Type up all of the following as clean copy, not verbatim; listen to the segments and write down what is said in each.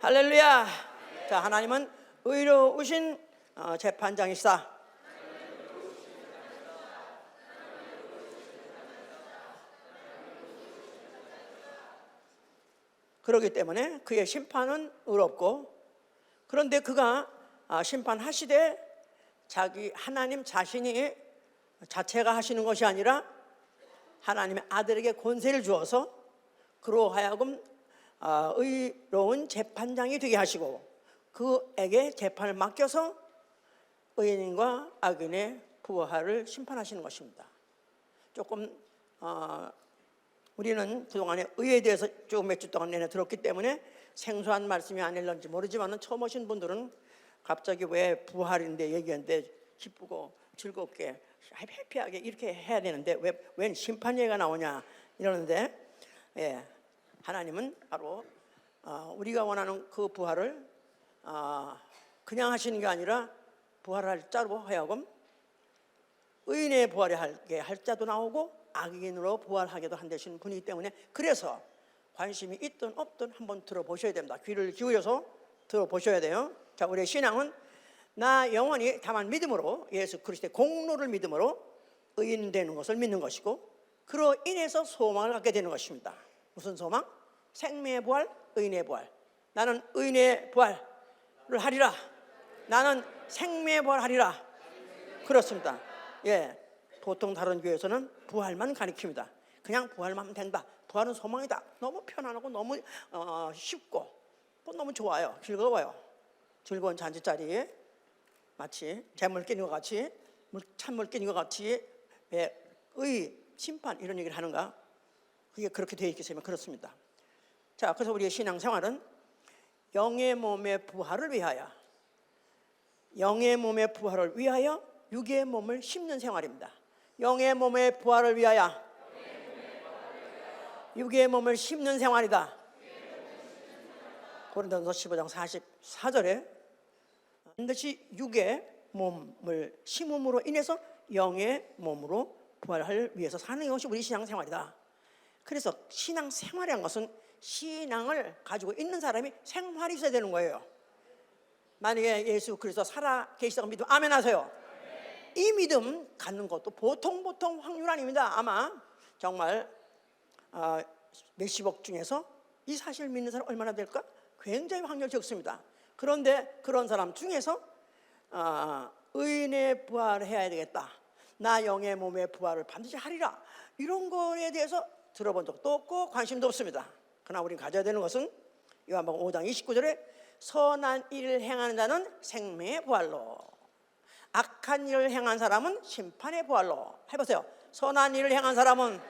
할렐루야. 자, 하나님은 의로우신 재판장이시다. 그렇기 때문에 그의 심판은 의롭고, 그런데 그가 심판하시되 자기 하나님 자신이 자체가 하시는 것이 아니라 하나님의 아들에게 권세를 주어서 그로 하여금 의로운 재판장이 되게 하시고 그에게 재판을 맡겨서 의인과 악인의 부활을 심판하시는 것입니다. 조금 우리는 그동안에 의에 대해서 쭉 몇 주 동안 내내 들었기 때문에 생소한 말씀이 아닐런지 모르지만 처음 오신 분들은 갑자기 왜 부활인데 얘기하는데 기쁘고 즐겁게 해피하게 이렇게 해야 되는데 왜 심판 얘기가 나오냐 이러는데, 하나님은 바로 우리가 원하는 그 부활을 그냥 하시는 게 아니라 부활할 자로 하여금 의인의 부활하게 할 자도 나오고 악인으로 부활하게도 한다시는 분이기 때문에, 그래서 관심이 있든 없든 한번 들어보셔야 됩니다. 귀를 기울여서 들어보셔야 돼요. 자, 우리의 신앙은 나 영원히 다만 믿음으로 예수 그리스도의 공로를 믿음으로 의인 되는 것을 믿는 것이고, 그로 인해서 소망을 갖게 되는 것입니다. 무슨 소망? 생명의 부활, 의인의 부활. 나는 의인의 부활을 하리라. 나는 생명의 부활을 하리라. 그렇습니다. 보통 다른 교회에서는 부활만 가리킵니다. 그냥 부활만 하면 된다. 부활은 소망이다. 너무 편안하고 너무 쉽고 너무 좋아요. 즐거워요. 즐거운 잔치자리에 마치 재물 끼는 것 같이, 찬물 끼는 것 같이 의, 심판 이런 얘기를 하는가? 그게 그렇게 되어 있기 때문에 그렇습니다. 자, 그래서 우리의 신앙생활은 영의 몸의 부활을 위하여, 영의 몸의 부활을 위하여 육의 몸을 심는 생활입니다. 영의 몸의 부활을 위하여 육의 몸을 심는 생활이다. 고린도전서 15장 44절에 반드시 육의 몸을 심음으로 인해서 영의 몸으로 부활을 위해서 사는 것이 우리 신앙생활이다. 그래서 신앙생활이라는 것은 신앙을 가지고 있는 사람이 생활이 있어야 되는 거예요. 만약에 예수 그리스도 살아 계시다고 믿으면 아멘 하세요. 이 믿음 갖는 것도 보통 확률 아닙니다. 아마 정말 몇십억 중에서 이 사실을 믿는 사람 얼마나 될까? 굉장히 확률 적습니다. 그런데 그런 사람 중에서 의인의 부활을 해야 되겠다, 나 영의 몸의 부활을 반드시 하리라, 이런 거에 대해서 들어본 적도 없고 관심도 없습니다. 그러나 우리가 가져야 되는 것은 요한복음 5장 29절에 선한 일을 행하는 자는 생명의 부활로, 악한 일을 행한 사람은 심판의 부활로. 해보세요. 선한 일을 행한 사람은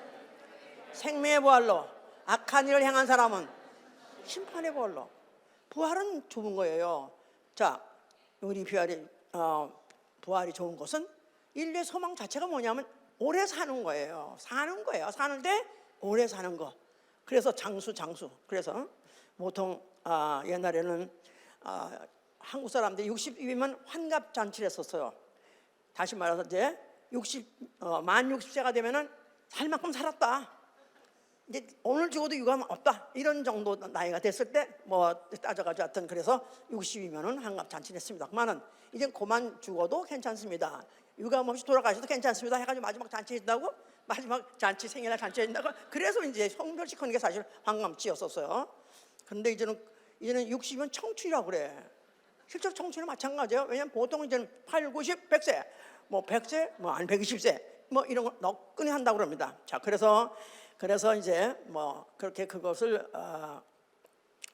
생명의 부활로, 악한 일을 행한 사람은 심판의 부활로. 부활은 좋은 거예요. 자, 우리 부활이 좋은 것은 인류의 소망 자체가 뭐냐면 오래 사는 거예요. 사는데 오래 사는 거. 그래서 장수. 그래서 보통 옛날에는 한국 사람들이 60이면 환갑잔치를 했었어요. 다시 말해서 이제 만 60세가 되면은 살 만큼 살았다, 이제 오늘 죽어도 유감 없다, 이런 정도 나이가 됐을 때 따져가지고 하여튼 그래서 60이면은 환갑잔치를 했습니다. 그만은 이제 그만 죽어도 괜찮습니다, 유감 없이 돌아가셔도 괜찮습니다 해가지고 마지막 잔치 했다고, 마지막 잔치 생일날 잔치 했다고, 그래서 이제 성별식 하는 게 사실 환갑지였었어요. 그런데 이제는 60이면 청춘이라고 그래. 실제로 청춘은 마찬가지예요. 왜냐하면 보통 이제는 8, 90, 100세, 100세, 아니 120세, 이런 거 너끈히 한다고 그럽니다. 자, 그래서 이제 그렇게 그것을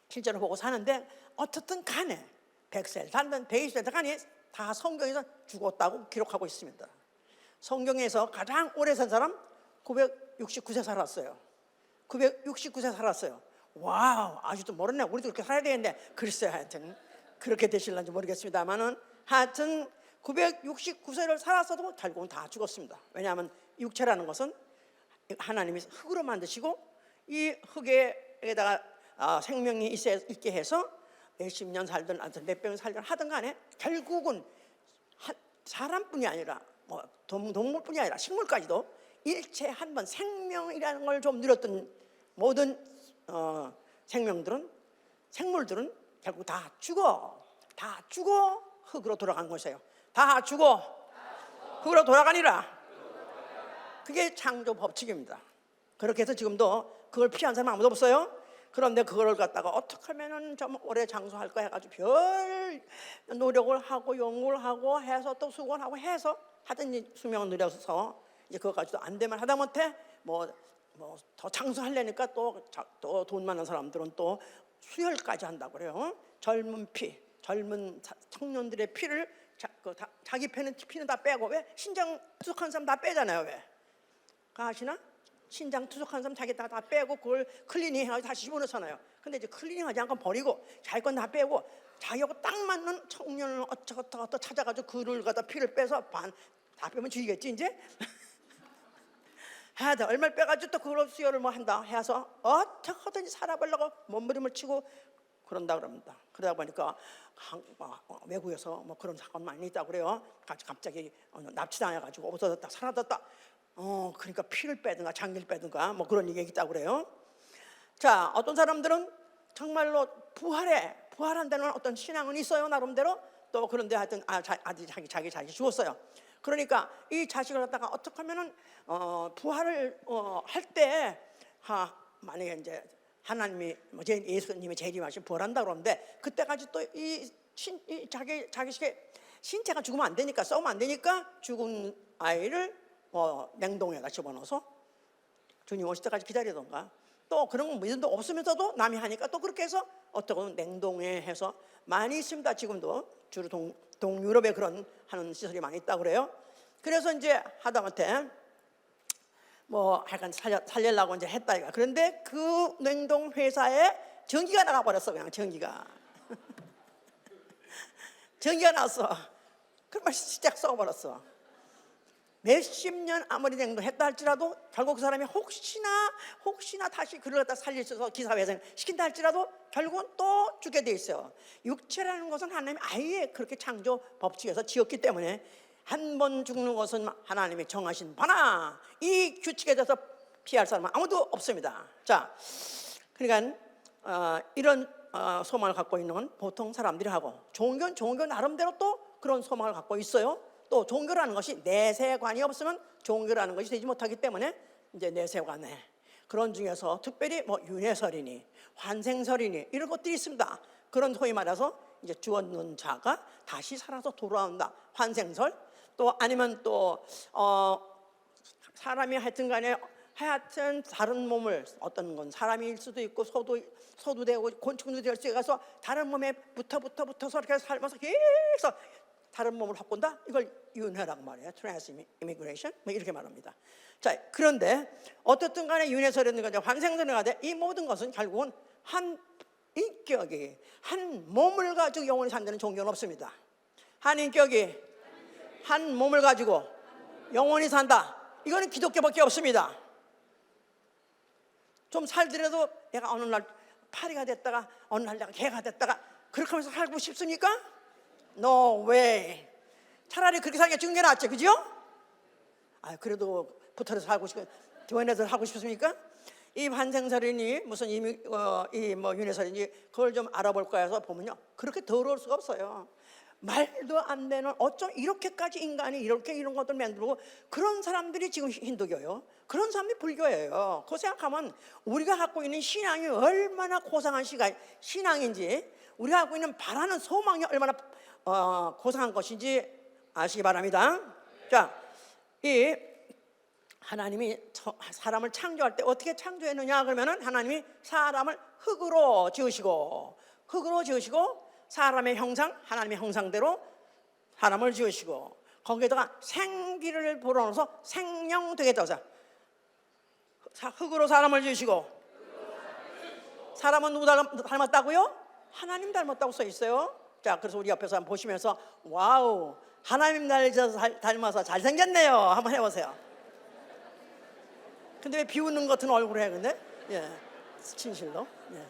실제로 보고 사는데, 어떻든 간에 100세 살든 120세 간에 다 성경에서 죽었다고 기록하고 있습니다. 성경에서 가장 오래 산 사람 969세 살았어요. 969세 살았어요. 와우, 아직도 모르네. 우리도 그렇게 살아야 되는데, 글쎄 하여튼 그렇게 되실런지 모르겠습니다만은 하여튼 969세를 살았어도 결국은 다 죽었습니다. 왜냐하면 육체라는 것은 하나님이 흙으로 만드시고 이 흙에다가 생명이 있게 해서 몇십 년 살든 몇백 년 살든 하든 간에 결국은 사람뿐이 아니라 동물뿐이 아니라 식물까지도 일체 한 번 생명이라는 걸 좀 누렸던 모든 생물들은 결국 다 죽어 흙으로 돌아간 것이에요. 다 죽어 흙으로 돌아가니라. 그게 창조 법칙입니다. 그렇게 해서 지금도 그걸 피한 사람 아무도 없어요. 그런데 그걸 갖다가 어떻게 하면은 좀 오래 장수할까 해가지고 별 노력을 하고 연구를 하고 해서 또 수고를 하고 해서 하든지 수명을 늘려서 이제 그거 가지고 안 되면 하다못해 뭐 더 장수하려니까 또 돈 많은 사람들은 또 수혈까지 한다고 그래요. 젊은 청년들의 피를 자기 피는 다 빼고, 왜 신장 투석한 사람 다 빼잖아요. 왜? 그거 아시나? 신장 투석한 사람 자기 다 빼고 그걸 클리닝 해가지고 다시 집어넣잖아요. 근데 이제 클리닝 하지 않고 버리고 자기 건 다 빼고 자기하고 딱 맞는 청년을 어쩌고 찾아가지고 그를 갖다 피를 빼서 다 빼면 죽이겠지 이제. 해야 돼. 얼마를 빼가지고 또 그걸 수혈을 뭐 한다 해서 어떻게 하든지 살아보려고 몸부림을 치고 그런다 그럽니다. 그러다 보니까 외국에서 뭐 그런 사건 많이 있다고 그래요. 갑자기 납치당해가지고 없어졌다 사라졌다. 그러니까 피를 빼든가 장기를 빼든가 뭐 그런 얘기 있다고 그래요. 자, 어떤 사람들은 정말로 부활한다는 어떤 신앙은 있어요 나름대로. 또 그런데 하여튼 아들이 자기 죽었어요. 그러니까 이 자식을 갖다가 어떻게 하면은 부활을 할 때 만약에 이제 하나님이 예수님이 재림하시 부활한다 그러는데 그때까지 또 이 자기식의 신체가 죽으면 안 되니까, 썩으면 안 되니까 죽은 아이를 냉동에다 집어넣어서 주님 오실 때까지 기다리던가, 또 그런 건 믿음도 없으면서도 남이 하니까 또 그렇게 해서 어떻게 보면 냉동에 해서 많이 있습니다. 지금도 주로 동유럽에 그런 하는 시설이 많이 있다고 그래요. 그래서 이제 하다못해 뭐 약간 살려려고 이제 했다 이거. 그런데 그 냉동 회사에 전기가 나가버렸어. 그냥 전기가 났어. 그러면 시작 썩어버렸어. 몇십 년 아무리 냉동했다 할지라도 결국 그 사람이 혹시나 다시 그를 갖다 살릴 수 있어서 기사회생 시킨다 할지라도 결국은 또 죽게 돼 있어요. 육체라는 것은 하나님이 아예 그렇게 창조 법칙에서 지었기 때문에 한 번 죽는 것은 하나님이 정하신 바나 이 규칙에 대해서 피할 사람은 아무도 없습니다. 자, 그러니까 이런 소망을 갖고 있는 건 보통 사람들이 하고, 종교 나름대로 또 그런 소망을 갖고 있어요. 또 종교라는 것이 내세관이 없으면 종교라는 것이 되지 못하기 때문에 이제 내세관에 그런 중에서 특별히 뭐 윤회설이니 환생설이니 이런 것들이 있습니다. 그런 소위 말해서 이제 죽었는 자가 다시 살아서 돌아온다, 환생설. 또 아니면 또 사람이 하여튼간에 다른 몸을, 어떤 건 사람일 수도 있고 소도 되고 곤충도 될 수 있어서 다른 몸에 붙어서 이렇게 살면서 계속 다른 몸을 바꾼다. 이걸 윤회라고 말해요. 트랜스이미그레이션 뭐 이렇게 말합니다. 자, 그런데 어떻든 간에 윤회설이든가 환생설이가 돼, 이 모든 것은 결국은 한 인격이 한 몸을 가지고 영원히 산다는 종교는 없습니다. 한 인격이 한 몸을 가지고 영원히 산다, 이거는 기독교밖에 없습니다. 좀 살더라도 내가 어느 날 파리가 됐다가 어느 날 내가 개가 됐다가 그렇게 하면서 살고 싶습니까? No way. 차라리 그렇게 사는 게 죽는 게 낫지, 그죠? 그래도 붙어서 살고 싶고 교회에서 하고 싶습니까? 이 환생설이니 무슨 이 뭐 윤회설이니 그걸 좀 알아볼까 해서 보면요, 그렇게 더러울 수가 없어요. 말도 안 되는, 어쩜 이렇게까지 인간이 이렇게 이런 것들 만들고, 그런 사람들이 지금 힌두교예요. 그런 사람들이 불교예요. 그거 생각하면 우리가 갖고 있는 신앙이 얼마나 고상한 신앙인지, 우리가 갖고 있는 바라는 소망이 얼마나 고상한 것인지 아시기 바랍니다. 자, 이 하나님이 사람을 창조할 때 어떻게 창조했느냐 그러면은, 하나님이 사람을 흙으로 지으시고 사람의 형상, 하나님의 형상대로 사람을 지으시고 거기에다가 생기를 불어넣어서 생명되게 떠서 흙으로 사람을 지으시고, 사람은 누구 닮았다고요? 하나님 닮았다고 써 있어요. 자, 그래서 우리 옆에서 한번 보시면서 와우, 하나님 닮아서 잘생겼네요 한번 해보세요. 근데 왜 비웃는 것 같은 얼굴을 해? 근데 진실로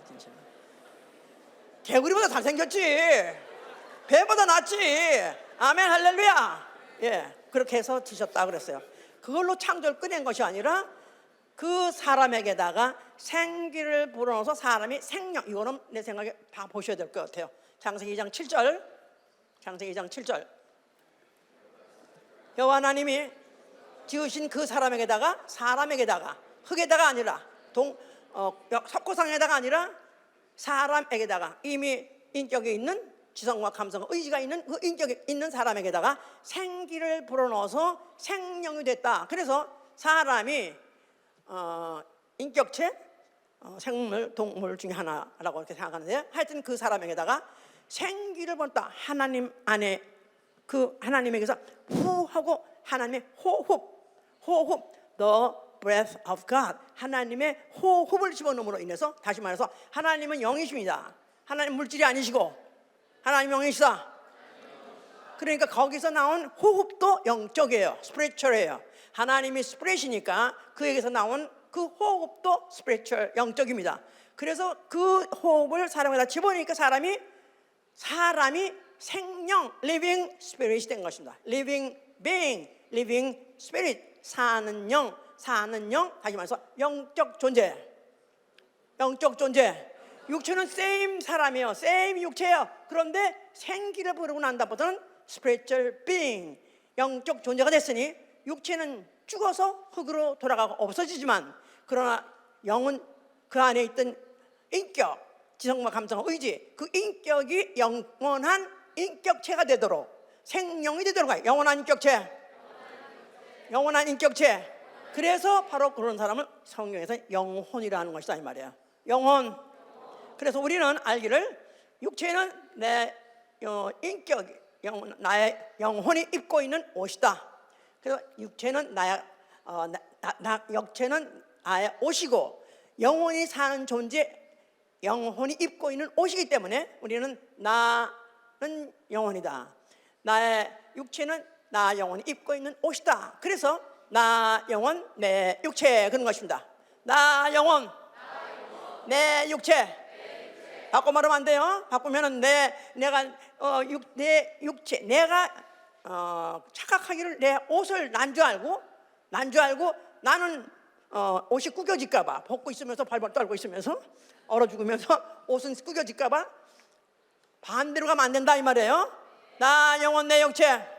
진실로 개구리보다 잘생겼지, 배보다 낫지. 아멘 할렐루야. 그렇게 해서 지셨다 그랬어요. 그걸로 창조를 꺼낸 것이 아니라 그 사람에게다가 생기를 불어넣어서 사람이 생명, 이거는 내 생각에 다 보셔야 될 것 같아요. 창세기 2장 7절, 창세기 2장 7절. 여호와 하나님이 지으신 그 사람에게다가 흙에다가 아니라 석고상에다가 아니라 사람에게다가 이미 인격이 있는 지성과 감성, 의지가 있는 그 인격이 있는 사람에게다가 생기를 불어넣어서 생명이 됐다. 그래서 사람이 인격체, 생물, 동물 중에 하나라고 이렇게 생각하는데, 하여튼 그 사람에게다가 생기를 불었다. 하나님 안에 그 하나님에게서 후하고 하나님의 호흡, the breath of God, 하나님의 호흡을 집어넣음으로 인해서, 다시 말해서 하나님은 영이십니다. 하나님 물질이 아니시고 하나님 영이시다. 그러니까 거기서 나온 호흡도 영적이에요. 스피리추얼이에요. 하나님이 스피릿이니까 그에게서 나온 그 호흡도 스피리추얼, 영적입니다. 그래서 그 호흡을 사람에다 집어넣으니까 사람이 생명, living spirit이 된 것입니다. living being, living spirit, 사는 영, 다시 말해서 영적 존재. 육체는 same 사람이에요. same 육체예요. 그런데 생기를 부르고 난 다음부터는 spiritual being, 영적 존재가 됐으니 육체는 죽어서 흙으로 돌아가고 없어지지만, 그러나 영은 그 안에 있던 인격, 지성과 감성, 의지, 그 인격이 영원한 인격체가 되도록, 생명이 되도록 해요. 영원한 인격체. 그래서 바로 그런 사람을 성경에서 영혼이라는 것이다 이 말이에요. 영혼. 그래서 우리는 알기를 육체는 내 인격이, 나의 영혼이 입고 있는 옷이다. 그래서 육체는 육체는 나의 옷이고, 영혼이 사는 존재, 영혼이 입고 있는 옷이기 때문에 우리는 나는 영혼이다. 나의 육체는 나 영혼이 입고 있는 옷이다. 그래서 나 영혼 내 육체, 그런 것입니다. 나 영혼 내 육체. 바꿔 말하면 안 돼요. 바꾸면은 내 육체, 내가 착각하기를 내 옷을 난 줄 알고 나는 옷이 구겨질까봐, 벗고 있으면서 발발 떨고 있으면서 얼어 죽으면서 옷은 구겨질까봐 반대로 가면 안 된다 이 말이에요. 나 영혼 내 육체.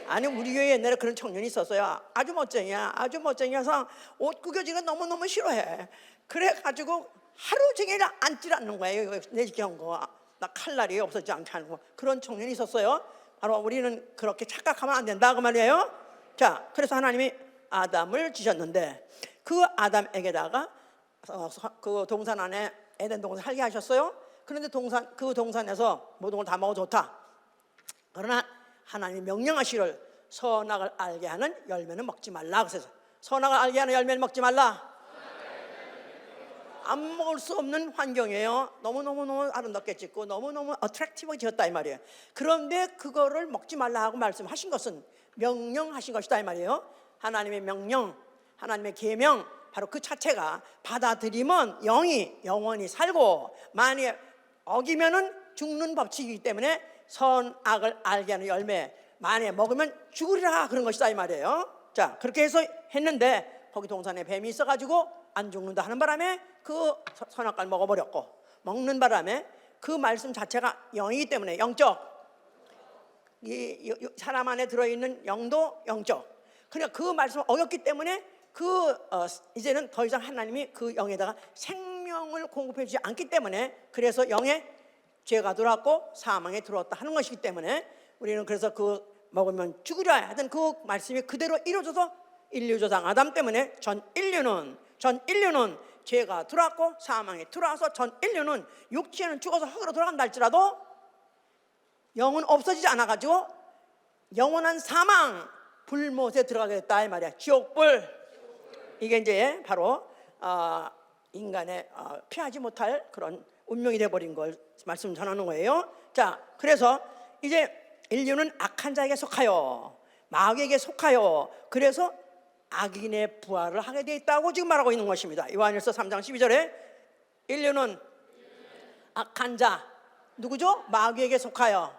아니, 우리 교회에 옛날에 그런 청년이 있었어요. 아주 멋쟁이여서 옷 구겨지는 거 너무너무 싫어해. 그래가지고 하루 종일 앉질 않는 거예요. 내지경 거, 나 칼날이 없어지지 않게 하는 거. 그런 청년이 있었어요. 바로 우리는 그렇게 착각하면 안 된다 그 말이에요. 자, 그래서 하나님이 아담을 지셨는데 그 아담에게다가 그 동산 안에 에덴 동산 살게 하셨어요. 그런데 그 동산에서 모든 걸 다 먹어도 좋다. 그러나 하나님이 명령하시기를 선악을 알게 하는 열매는 먹지 말라. 그래서 선악을 알게 하는 열매는 먹지 말라. 안 먹을 수 없는 환경이에요. 너무너무 아름답게 짓고 너무너무 어트랙티브하게 지었다 이 말이에요. 그런데 그거를 먹지 말라 하고 말씀하신 것은 명령하신 것이다 이 말이에요. 하나님의 명령, 하나님의 계명, 바로 그 자체가 받아들이면 영원히 살고, 만약에 어기면은 죽는 법칙이기 때문에 선악을 알게 하는 열매, 만약에 먹으면 죽으리라, 그런 것이다 이 말이에요. 자, 그렇게 해서 했는데 거기 동산에 뱀이 있어가지고 안 죽는다 하는 바람에 그 선악과를 먹어버렸고, 먹는 바람에 그 말씀 자체가 영이기 때문에 영적, 이 사람 안에 들어있는 영도 영적. 그러니까 그 말씀을 어겼기 때문에 이제는 더 이상 하나님이 그 영에다가 생명을 공급해 주지 않기 때문에, 그래서 영에 죄가 들어왔고 사망에 들어왔다 하는 것이기 때문에 우리는 그래서 그 먹으면 죽으려 하던 그 말씀이 그대로 이루어져서 인류조상 아담 때문에 전 인류는 죄가 들어왔고 사망에 들어와서 전 인류는 육체는 죽어서 흙으로 돌아간다 할지라도 영은 없어지지 않아가지고 영원한 사망, 불못에 들어가게 됐다 이 말이야. 지옥불. 이게 이제 바로 인간의 피하지 못할 그런 운명이 되어버린 걸 말씀 전하는 거예요. 자, 그래서 이제 인류는 악한 자에게 속하여 마귀에게 속하여, 그래서 악인의 부활을 하게 돼 있다고 지금 말하고 있는 것입니다. 요한일서 3장 12절에 인류는 악한 자, 누구죠? 마귀에게 속하여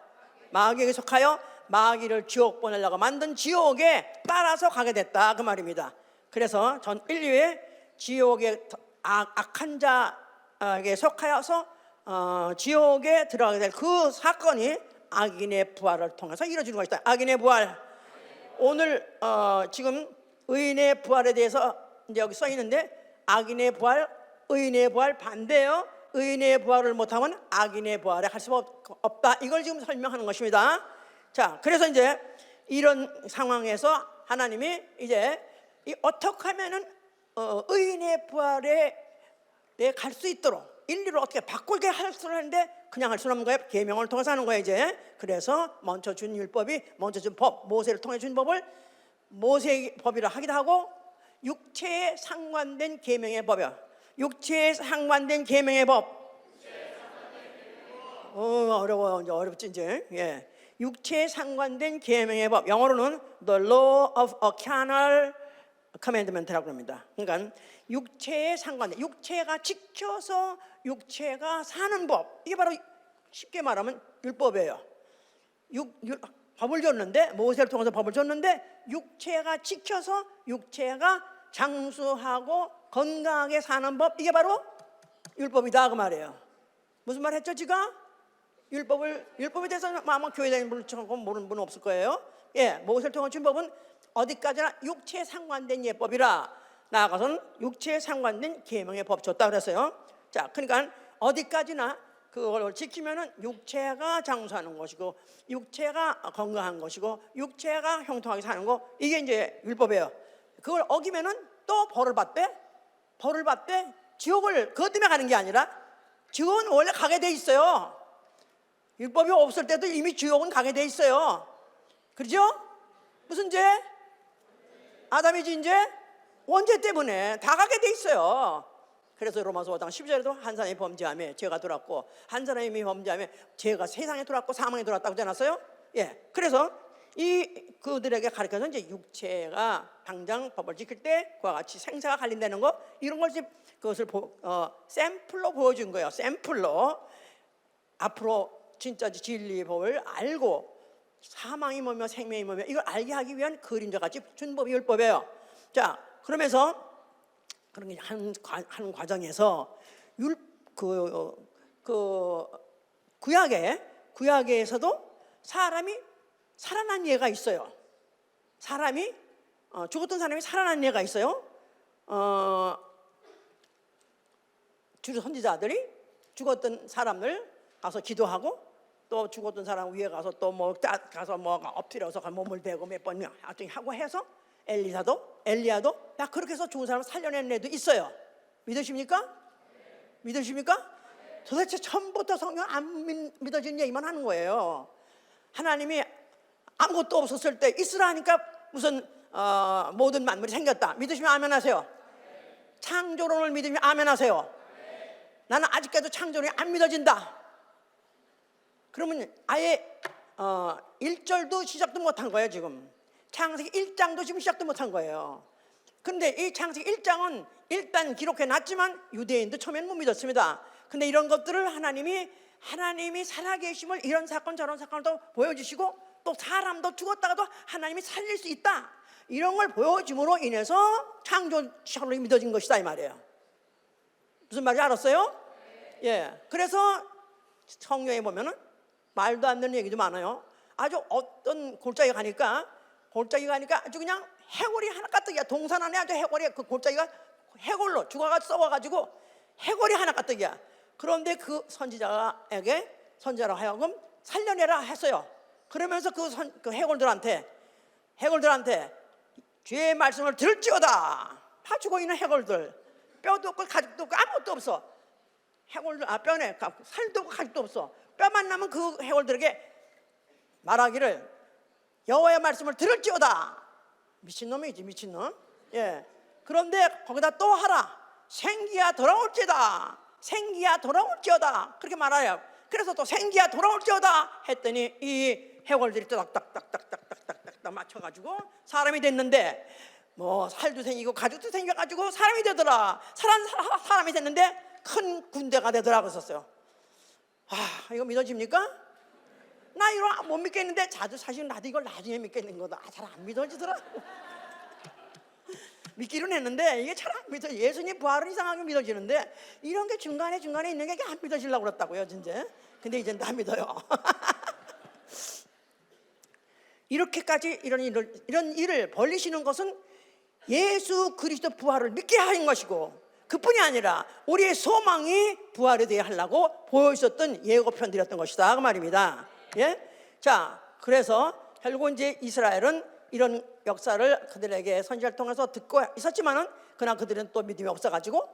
마귀를 지옥 보내려고 만든 지옥에 따라서 가게 됐다 그 말입니다. 그래서 전 인류의 지옥에 악한 자에게 속하여서 지옥에 들어가게 될 그 사건이 악인의 부활을 통해서 이루어지는 것이다. 악인의 부활. 오늘 지금 의인의 부활에 대해서 이제 여기 써 있는데 악인의 부활, 의인의 부활 반대예요. 의인의 부활을 못하면 악인의 부활에 할 수 없다. 이걸 지금 설명하는 것입니다. 자, 그래서 이제 이런 상황에서 하나님이 이제 어떻게 하면은 의인의 부활에 갈 수 있도록 인류를 어떻게 바꾸게 할 수 있는데 그냥 할 수는 없는 거예요. 계명을 통해서 하는 거예요. 이제 그래서 먼저 준 율법이 먼저 준 법, 모세를 통해 준 법을 모세의 법이라 하기도 하고 육체에 상관된 계명의 법이야. 육체에 상관된 계명의 법. 어려워. 이제 어렵지 이제. 예. 육체에 상관된 계명의 법. 영어로는 the law of a carnal commandment라고 합니다. 그러니까 육체에 상관된, 육체가 지켜서 육체가 사는 법. 이게 바로 쉽게 말하면 율법이에요. 법을 줬는데, 모세를 통해서 법을 줬는데 육체가 지켜서 육체가 장수하고 건강하게 사는 법, 이게 바로 율법이다 그 말이에요. 무슨 말 했죠 지금? 율법에 대해서는 아마 교회 다니는 분은 모르는 분은 없을 거예요. 예, 모세를 통한 준 법은 어디까지나 육체에 상관된 예법이라 나아가서는 육체에 상관된 계명의 법 줬다 그랬어요. 자, 그러니까 어디까지나 그걸 지키면은 육체가 장수하는 것이고 육체가 건강한 것이고 육체가 형통하게 사는 거, 이게 이제 율법이에요. 그걸 어기면은 또 벌을 받대. 지옥을 그것 때문에 가는 게 아니라 지옥은 원래 가게 돼 있어요. 율법이 없을 때도 이미 지옥은 가게 돼 있어요. 그렇죠? 무슨 죄? 아담의 죄? 원죄 때문에 다 가게 돼 있어요. 그래서 로마서 5장 12절에도 한 사람이 범죄하며 죄가 들어왔고 한 사람이 범죄하며 죄가 세상에 들어왔고 사망에 들어왔다고 하지 않았어요? 예. 그래서 그들에게 가르쳐서 이제 육체가 당장 법을 지킬 때 그와 같이 생사가 갈린다는 거, 이런 걸 지금 그것을 샘플로 보여준 거예요. 샘플로 앞으로 진짜 진리의 법을 알고 사망이 뭐며 생명이 뭐며 이걸 알게 하기 위한 그림자같이 준 법이 율법이에요. 자, 그러면서 그런 게 하는 과정에서 구약에서도 사람이 살아난 예가 있어요. 사람이 죽었던 사람이 살아난 예가 있어요. 주로 선지자들이 죽었던 사람들 가서 기도하고 또 죽었던 사람 위에 가서 또 가서 엎드려서 몸을 대고 몇 번 하고 해서 엘리야도 다 그렇게 해서 죽은 사람을 살려낸 애도 있어요. 믿으십니까? 도대체 처음부터 성경 안 믿어지는 얘기만 하는 거예요. 하나님이 아무것도 없었을 때 있으라 하니까 무슨 모든 만물이 생겼다. 믿으시면 아멘 하세요. 창조론을 믿으면 아멘 하세요. 나는 아직까지도 창조론이 안 믿어진다. 그러면 아예 1절도 시작도 못한 거예요. 지금 창세기 1장도 지금 시작도 못한 거예요. 그런데 이 창세기 1장은 일단 기록해 놨지만 유대인도 처음에는 못 믿었습니다. 근데 이런 것들을 하나님이 살아계심을 이런 사건 저런 사건을 또 보여주시고 또 사람도 죽었다가도 하나님이 살릴 수 있다, 이런 걸 보여줌으로 인해서 창조 시작으로 믿어진 것이다 이 말이에요. 무슨 말인지 알았어요? 예. 그래서 성경에 보면은 말도 안 되는 얘기도 많아요. 아주 어떤 골짜기 가니까 아주 그냥 해골이 하나 가득이야. 동산 안에 아주 해골이, 그 골짜기가 해골로 죽어가 썩어가지고 해골이 하나 가득이야. 그런데 그 선지자로 하여금 살려내라 했어요. 그러면서 그 해골들한테 죄의 말씀을 들을지어다. 다 죽어있는 해골들, 뼈도 없고 가죽도 없고 아무것도 없어. 해골들 뼈네 살도 없고 가죽도 없어. 뼈만 남은 그 해골들에게 말하기를 여호와의 말씀을 들을지어다. 미친놈이지, 미친놈. 예. 그런데 거기다 또 하라. 생기야 돌아올지어다. 그렇게 말해요. 그래서 또 생기야 돌아올지어다 했더니 이 해골들이 또 딱딱딱딱딱딱딱 맞춰가지고 사람이 됐는데, 뭐 살도 생기고 가죽도 생겨가지고 사람이 되더라. 사람이 됐는데 큰 군대가 되더라 그랬었어요. 이거 믿어집니까? 나 이거 못 믿겠는데 사실 나도 이걸 나중에 믿겠는 거다. 잘 안 믿어지더라. 믿기로는 했는데 이게 잘 안 믿어. 예수님 부활은 이상하게 믿어지는데 이런 게 중간에 있는 게 안 믿어지려고 그랬다고요, 진짜. 근데 이젠 다 믿어요. 이렇게까지 이런 일을 벌리시는 것은 예수 그리스도 부활을 믿게 하는 것이고, 그뿐이 아니라 우리의 소망이 부활에 대해 하려고 보여주셨던 예고편들이었던 것이다 그 말입니다. 예? 자, 그래서 결국 이제 이스라엘은 이런 역사를 그들에게 선지자를 통해서 듣고 있었지만은, 그러나 그들은 또 믿음이 없어가지고,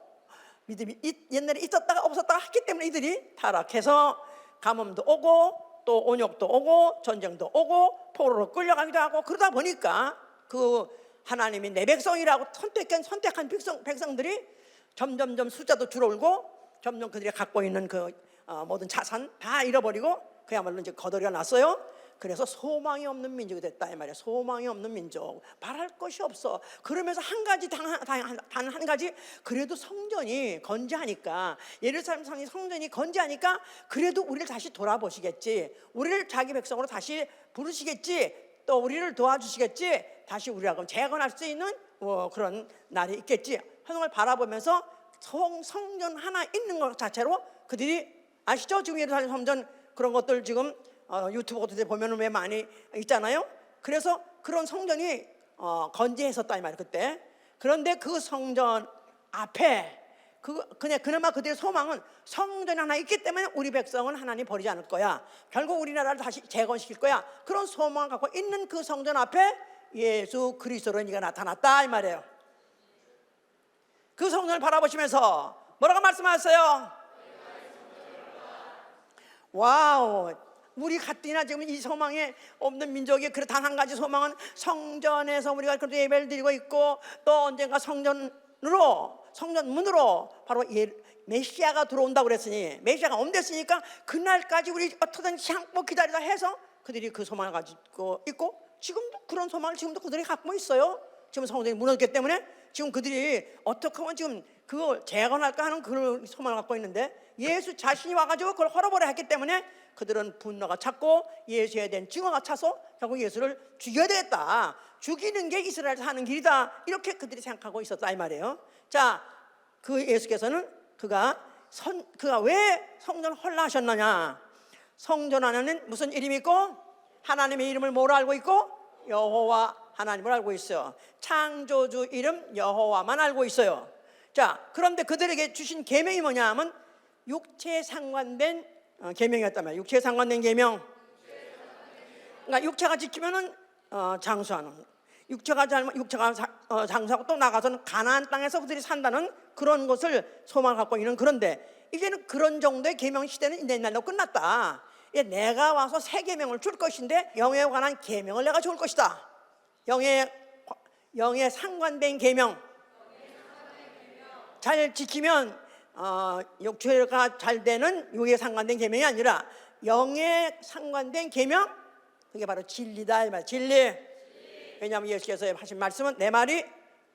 믿음이 옛날에 있었다가 없었다가 했기 때문에 이들이 타락해서 가뭄도 오고 또 온역도 오고 전쟁도 오고 포로로 끌려가기도 하고, 그러다 보니까 그 하나님이 내 백성이라고 선택한 백성들이 점점점 숫자도 줄어들고, 점점 그들이 갖고 있는 그 모든 자산 다 잃어버리고 그야말로 이제 거덜이가 났어요. 그래서 소망이 없는 민족이 됐다 이 말이야. 소망이 없는 민족, 바랄 것이 없어. 그러면서 한 가지 단 한 가지, 그래도 성전이 건재하니까, 예루살렘 성전이 건재하니까 그래도 우리를 다시 돌아보시겠지, 우리를 자기 백성으로 다시 부르시겠지, 또 우리를 도와주시겠지, 다시 우리하고 재건할 수 있는 그런 날이 있겠지 하는 걸 바라보면서 성전 하나 있는 것 자체로 그들이, 아시죠? 지금 예루살렘 성전 그런 것들 지금 유튜브 같은 데 보면 왜 많이 있잖아요. 그래서 그런 성전이 건재했었다 이 말이에요, 그때. 그런데 그 성전 앞에 그나마 그들의 소망은 성전 하나 있기 때문에 우리 백성은 하나님 버리지 않을 거야, 결국 우리나라를 다시 재건시킬 거야, 그런 소망을 갖고 있는 그 성전 앞에 예수 그리스도로 네가 나타났다 이 말이에요. 그 성전을 바라보시면서 뭐라고 말씀하셨어요? 와우, 우리 같으나 지금 이 소망에 없는 민족이, 그래 단 한 가지 소망은 성전에서 우리가 그래도 예배를 드리고 있고, 또 언젠가 성전 문으로 바로 메시아가 들어온다고 그랬으니, 메시아가 옴됐으니까 그날까지 우리 어떻게든지 참고 기다리다 해서 그들이 그 소망을 가지고 있고, 지금도 그런 소망을 지금도 그들이 갖고 있어요. 지금 성전이 무너졌기 때문에 지금 그들이 어떻게 하면 지금 그걸 재건할까 하는 그런 소망을 갖고 있는데, 예수 자신이 와가지고 그걸 헐어버려 했기 때문에 그들은 분노가 찼고 예수에 대한 증오가 차서 결국 예수를 죽여야 되겠다, 죽이는 게 이스라엘 사는 길이다, 이렇게 그들이 생각하고 있었다 이 말이에요. 자, 그 예수께서는 그가 왜 성전을 헐라 하셨느냐? 성전 안에는 무슨 이름이 있고, 하나님의 이름을 뭐로 알고 있고, 여호와 하나님을 알고 있어요. 창조주 이름 여호와만 알고 있어요. 자, 그런데 그들에게 주신 계명이 뭐냐 하면 육체에 상관된 계명이었다면, 육체에 상관된 계명, 그러니까 육체가 지키면은 장수하는, 육체가 장수하고 또 나가서는 가나안 땅에서 그들이 산다는 그런 것을 소망을 갖고 있는, 그런데 이제는 그런 정도의 계명 시대는 옛날로 끝났다. 내가 와서 새 계명을 줄 것인데 영에 관한 계명을 내가 줄 것이다. 영에 상관된 계명 잘 지키면 육체가 잘 되는 육에 상관된 계명이 아니라 영에 상관된 계명, 그게 바로 진리다 이 말. 진리. 왜냐하면 예수께서 하신 말씀은 내 말이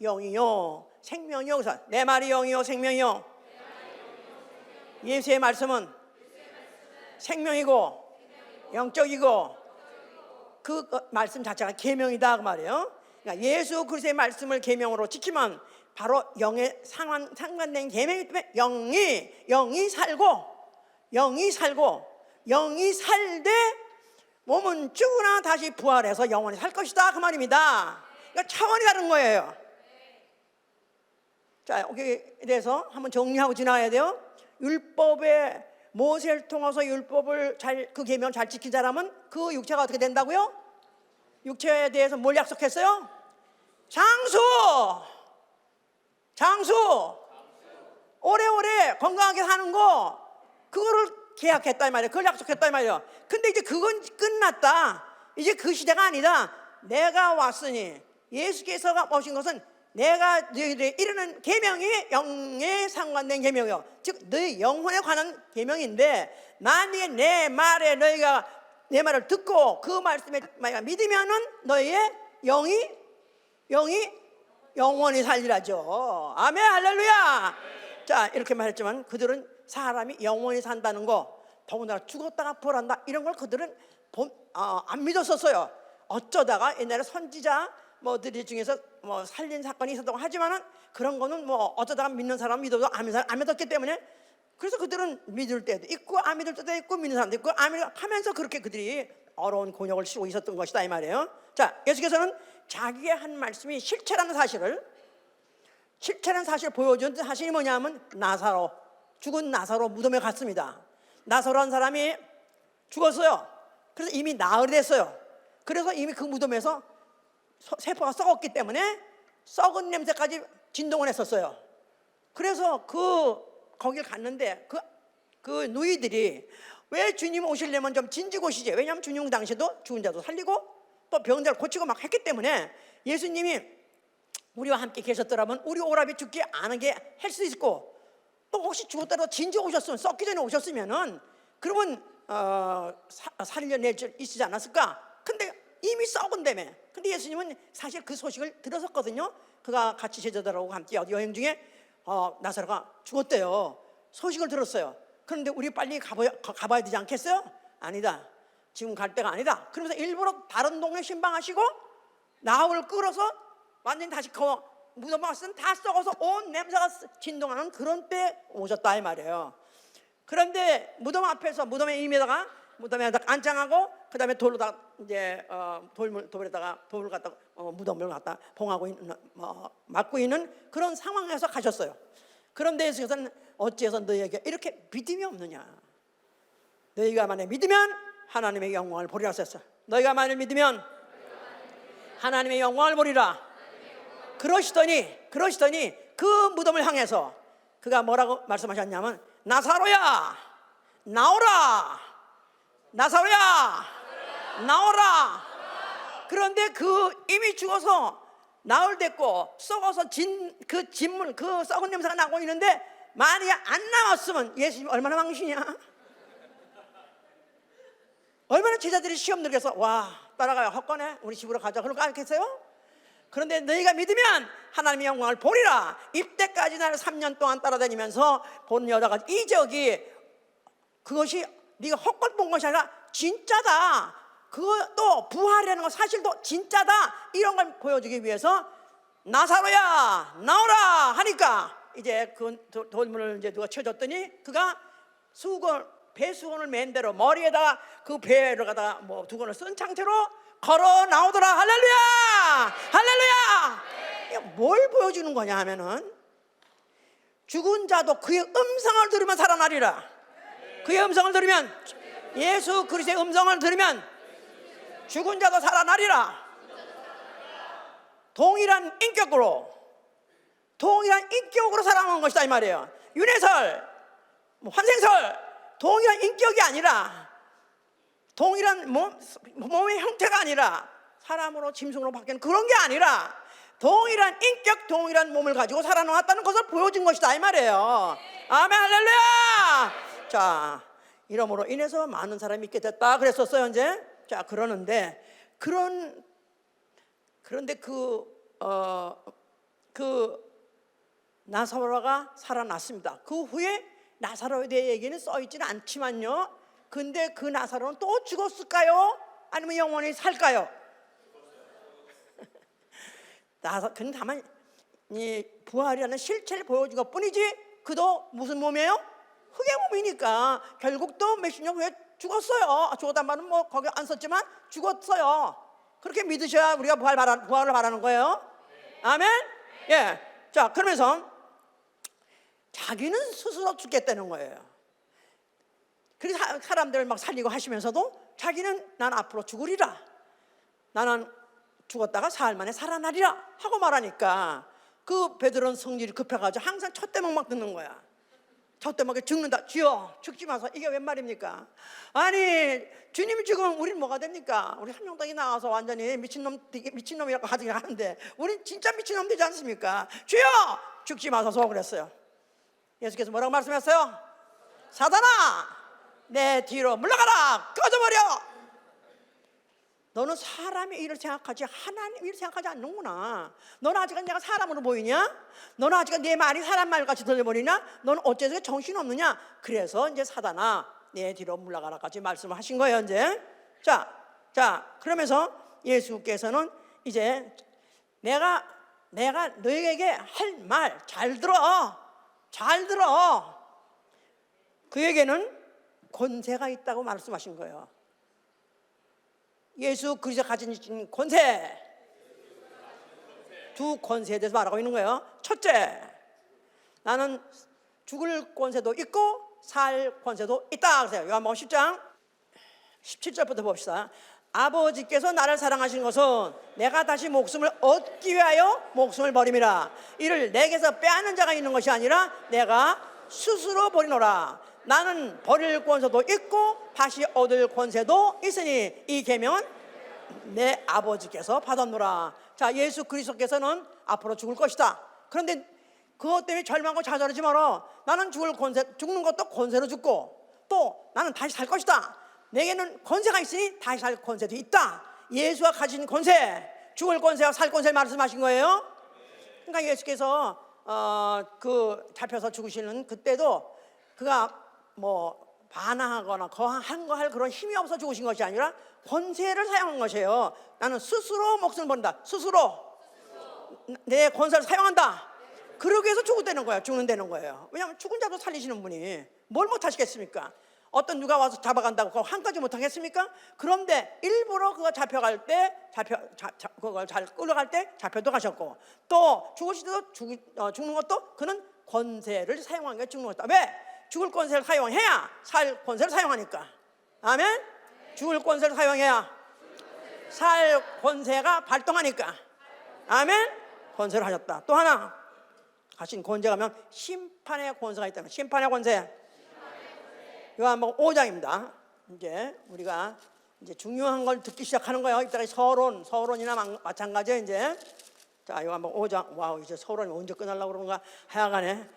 영이요 생명이요. 그래서 내 말이 영이요 생명이요. 예수의 말씀은 생명이고 영적이고 그 말씀 자체가 계명이다 그 말이에요. 그러니까 예수 그리스도의 말씀을 계명으로 지키면 바로 영에 상관된 계명이기 때문에 영이 살되 몸은 죽으나 다시 부활해서 영원히 살 것이다 그 말입니다. 그러니까 차원이 다른 거예요. 자, 여기에 대해서 한번 정리하고 지나가야 돼요. 율법의 모세를 통해서 율법을 그 계명을 잘 지킨 사람은 그 육체가 어떻게 된다고요? 육체에 대해서 뭘 약속했어요? 장수 오래오래 건강하게 사는 거, 그거를 계약했다 이 말이에요. 그걸 약속했다 이 말이에요. 근데 이제 그건 끝났다. 이제 그 시대가 아니다. 내가 왔으니, 예수께서가 오신 것은 내가 너희들에게 이르는 계명이 영에 상관된 계명이요, 즉 너희 영혼에 관한 계명인데, 만약에 내 말에 너희가 내 말을 듣고 그 말씀에 믿으면은 너희의 영이 영원히 살리라죠. 아멘 할렐루야. 자, 이렇게 말했지만 그들은 사람이 영원히 산다는 거, 더군다나 죽었다가 부활한다, 이런 걸 그들은 안 믿었었어요. 어쩌다가 옛날에 선지자 뭐들 중에서 뭐 살린 사건이 있었다고 하지만은 그런 거는 뭐 어쩌다가 믿는 사람 믿어도 안 믿는 사람 안 믿었기 때문에, 그래서 그들은 믿을 때도 있고 안 믿을 때도 있고 믿는 사람도 있고 안 믿을 하면서 그렇게 그들이 어려운 곤욕을 치고 있었던 것이다 이 말이에요. 자, 예수께서는 자기의 한 말씀이 실체라는 사실을 보여준 사실이 뭐냐면 죽은 나사로 무덤에 갔습니다. 나사로라는 사람이 죽었어요. 그래서 이미 나흘이 됐어요. 그래서 이미 그 무덤에서 세포가 썩었기 때문에 썩은 냄새까지 진동을 했었어요. 그래서 거길 갔는데 그 누이들이 왜 주님 오시려면 좀 진즉 오시지? 왜냐하면 주님 당시에도 죽은 자도 살리고 또 병자를 고치고 막 했기 때문에 예수님이 우리와 함께 계셨더라면 우리 오라비 죽지 않게 할 수 있고, 또 혹시 죽었다고 진즉 오셨으면, 썩기 전에 오셨으면은 그러면 살려낼 줄 있지 않았을까? 근데 이미 썩은다며. 근데 예수님은 사실 그 소식을 들었었거든요. 그가 같이 제자들하고 함께 여행 중에 나사로가 죽었대요. 소식을 들었어요. 그런데 우리 빨리 가봐야 되지 않겠어요? 아니다, 지금 갈 때가 아니다. 그러면서 일부러 다른 동네 신방하시고 나흘을 끌어서 완전히 다시 무덤 왔으면 다 썩어서 온 냄새가 진동하는 그런 때 오셨다 이 말이에요. 그런데 무덤 앞에서 무덤에 안장하고 그다음에 돌로다 이제 돌에다가 돌을 갖다 무덤을 갖다 봉하고 있는 막고 있는 그런 상황에서 가셨어요. 그런데 예수께서는 어찌해서 너희에게 이렇게 믿음이 없느냐? 너희가 만약 믿으면 하나님의 영광을 보리라 하셨어요. 너희가 만약 믿으면 하나님의 영광을 보리라. 그러시더니 그 무덤을 향해서 그가 뭐라고 말씀하셨냐면, 나사로야 나오라, 나사로야 나오라. 그런데 이미 죽어서 나흘 됐고 썩어서 그 진물, 그 썩은 냄새가 나고 있는데 만약에 안 나왔으면 예수님 얼마나 망신이야? 얼마나 제자들이 시험 들여서 와 따라가요, 헛거네, 우리 집으로 가자 그럴 거 아니겠어요? 그런데 너희가 믿으면 하나님의 영광을 보리라. 이때까지 나를 3년 동안 따라다니면서 본 여자가 그것이 네가 헛걸 본 것이 아니라 진짜다, 그것도 부활이라는 건 사실도 진짜다, 이런 걸 보여주기 위해서 나사로야 나오라 하니까 이제 그 돌문을 이제 누가 쳐줬더니 그가 배수건을 맨 대로 머리에다가 그 배를 갖다가 뭐 두건을 쓴 상태로 걸어 나오더라. 할렐루야 할렐루야. 이게 뭘 보여주는 거냐 하면은 죽은 자도 그의 음성을 들으면 살아나리라. 그의 음성을 들으면, 예수 그리스도의 음성을 들으면 죽은 자도 살아나리라. 동일한 인격으로 살아나는 것이다 이 말이에요. 윤회설, 환생설, 동일한 인격이 아니라, 동일한 몸의 형태가 아니라, 사람으로 짐승으로 바뀌는 그런 게 아니라 동일한 인격, 동일한 몸을 가지고 살아나왔다는 것을 보여준 것이다 이 말이에요. 아멘 할렐루야. 자, 이러므로 인해서 많은 사람이 믿게 됐다 그랬었어요 이제. 자, 그러는데 그 나사로가 살아났습니다. 그 후에 나사로에 대해 얘기는 써있지는 않지만요, 근데 그 나사로는 또 죽었을까요? 아니면 영원히 살까요? 근데 다만 이 부활이라는 실체를 보여준 것 뿐이지, 그도 무슨 몸이에요? 흙의 몸이니까 결국 또 몇십 년 후에 죽었어요. 죽었단 말은 뭐 거기 안 썼지만 죽었어요. 그렇게 믿으셔야 우리가 부활을 바라는 거예요. 아멘. 예. 자, 그러면서 자기는 스스로 죽겠다는 거예요. 그래서 사람들을 막 살리고 하시면서도 자기는 난 앞으로 죽으리라, 나는 죽었다가 사흘 만에 살아나리라 하고 말하니까 그 베드로는 성질이 급해가지고 항상 첫 대목 막 듣는 거야. 첫 대목에 죽는다. 주여 죽지 마소. 이게 웬 말입니까? 아니 주님이 죽으면 우린 뭐가 됩니까? 우리 한명당이 나와서 완전히 미친놈이라고 하는데 우린 진짜 미친놈 되지 않습니까? 주여 죽지 마소서 그랬어요. 예수께서 뭐라고 말씀했어요? 사단아 내 뒤로 물러가라, 꺼져버려. 너는 사람의 일을 생각하지 하나님 일을 생각하지 않는구나. 너는 아직은 내가 사람으로 보이냐? 너는 아직은 내 말이 사람 말같이 들려버리냐? 너는 어째서 정신없느냐? 그래서 이제 사단아 내 뒤로 물러가라까지 말씀을 하신 거예요 이제. 자 그러면서 예수께서는 이제 내가 내가 너에게 할 말 잘 들어. 잘 들어. 그에게는 권세가 있다고 말씀하신 거예요. 예수 그리스도가 가진 권세, 두 권세에 대해서 말하고 있는 거예요. 첫째, 나는 죽을 권세도 있고 살 권세도 있다. 그래요. 요한복음 10장 17절부터 봅시다. 아버지께서 나를 사랑하신 것은 내가 다시 목숨을 얻기 위하여 목숨을 버림이라. 이를 내게서 빼앗는 자가 있는 것이 아니라 내가 스스로 버리노라. 나는 버릴 권세도 있고 다시 얻을 권세도 있으니 이 계명은 내 아버지께서 받았노라. 자, 예수 그리스도께서는 앞으로 죽을 것이다. 그런데 그것 때문에 절망하고 좌절하지 마라. 나는 죽을 권세, 죽는 것도 권세로 죽고 또 나는 다시 살 것이다. 내게는 권세가 있으니 다시 살 권세도 있다. 예수가 가진 권세, 죽을 권세와 살 권세 말씀하신 거예요. 그러니까 예수께서 잡혀서 죽으시는 그때도 그가 뭐 반항하거나 거한 거 할 그런 힘이 없어 죽으신 것이 아니라 권세를 사용한 것이에요. 나는 스스로 목숨을 버린다. 스스로 내 권세를 사용한다. 그러기 위해서 죽는다는 거예요. 왜냐하면 죽은 자도 살리시는 분이 뭘 못하시겠습니까? 어떤 누가 와서 잡아간다고 그거 한 가지 못하겠습니까? 그런데 일부러 그가 잡혀갈 때 그걸 잘 끌어갈 때 잡혀도 가셨고 또 죽으시도 죽는 것도 그는 권세를 사용한 게 죽는 것이다. 왜? 죽을 권세를 사용해야 살 권세를 사용하니까. 아멘? 죽을 권세를 사용해야 살 권세가 발동하니까. 아멘? 권세를 하셨다. 또 하나 가신 권세가 면 심판의 권세가 있다는 심판의 권세. 요한복음 5장입니다. 이제 우리가 이제 중요한 걸 듣기 시작하는 거예요. 이따가 서론이나 마찬가지예요. 이제 자, 요한복음 5장. 와우, 이제 서론이 언제 끝나려고 그런가 하여간에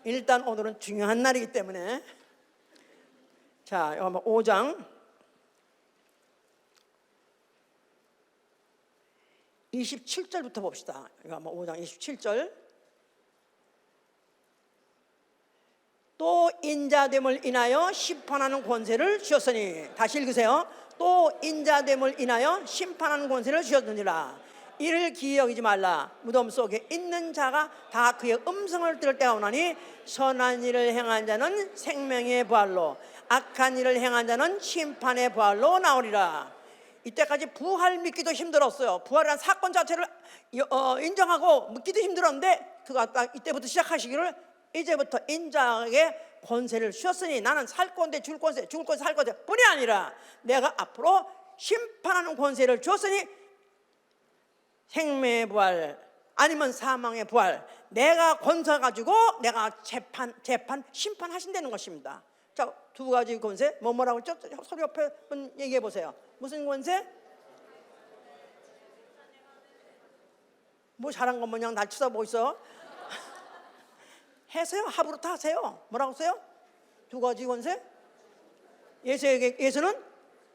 일단 오늘은 중요한 날이기 때문에 자, 요한복음 5장 27절부터 봅시다. 요한복음 5장 27절. 또 인자됨을 인하여 심판하는 권세를 주셨으니, 다시 읽으세요. 또 인자됨을 인하여 심판하는 권세를 주셨느니라. 이를 기이 여기지 말라. 무덤 속에 있는 자가 다 그의 음성을 들을 때가 오나니 선한 일을 행한 자는 생명의 부활로, 악한 일을 행한 자는 심판의 부활로 나오리라. 이때까지 부활 믿기도 힘들었어요. 부활이라는 사건 자체를 인정하고 믿기도 힘들었는데 그가 딱 이때부터 시작하시기를 이제부터 인자에게 권세를 주셨으니 나는 살 건데 죽을 건데 살 건데 뿐이 아니라 내가 앞으로 심판하는 권세를 주었으니 생명의 부활 아니면 사망의 부활, 내가 권세 가지고 내가 심판하신다는 것입니다. 자, 두 가지 권세 뭐라고 했죠? 서로 옆에 얘기해 보세요. 무슨 권세? 뭐 잘한 것 마냥 날 쳐다보고 있어. 해세요. 합으로 다 하세요. 뭐라고 써요? 두 가지 권세. 예수는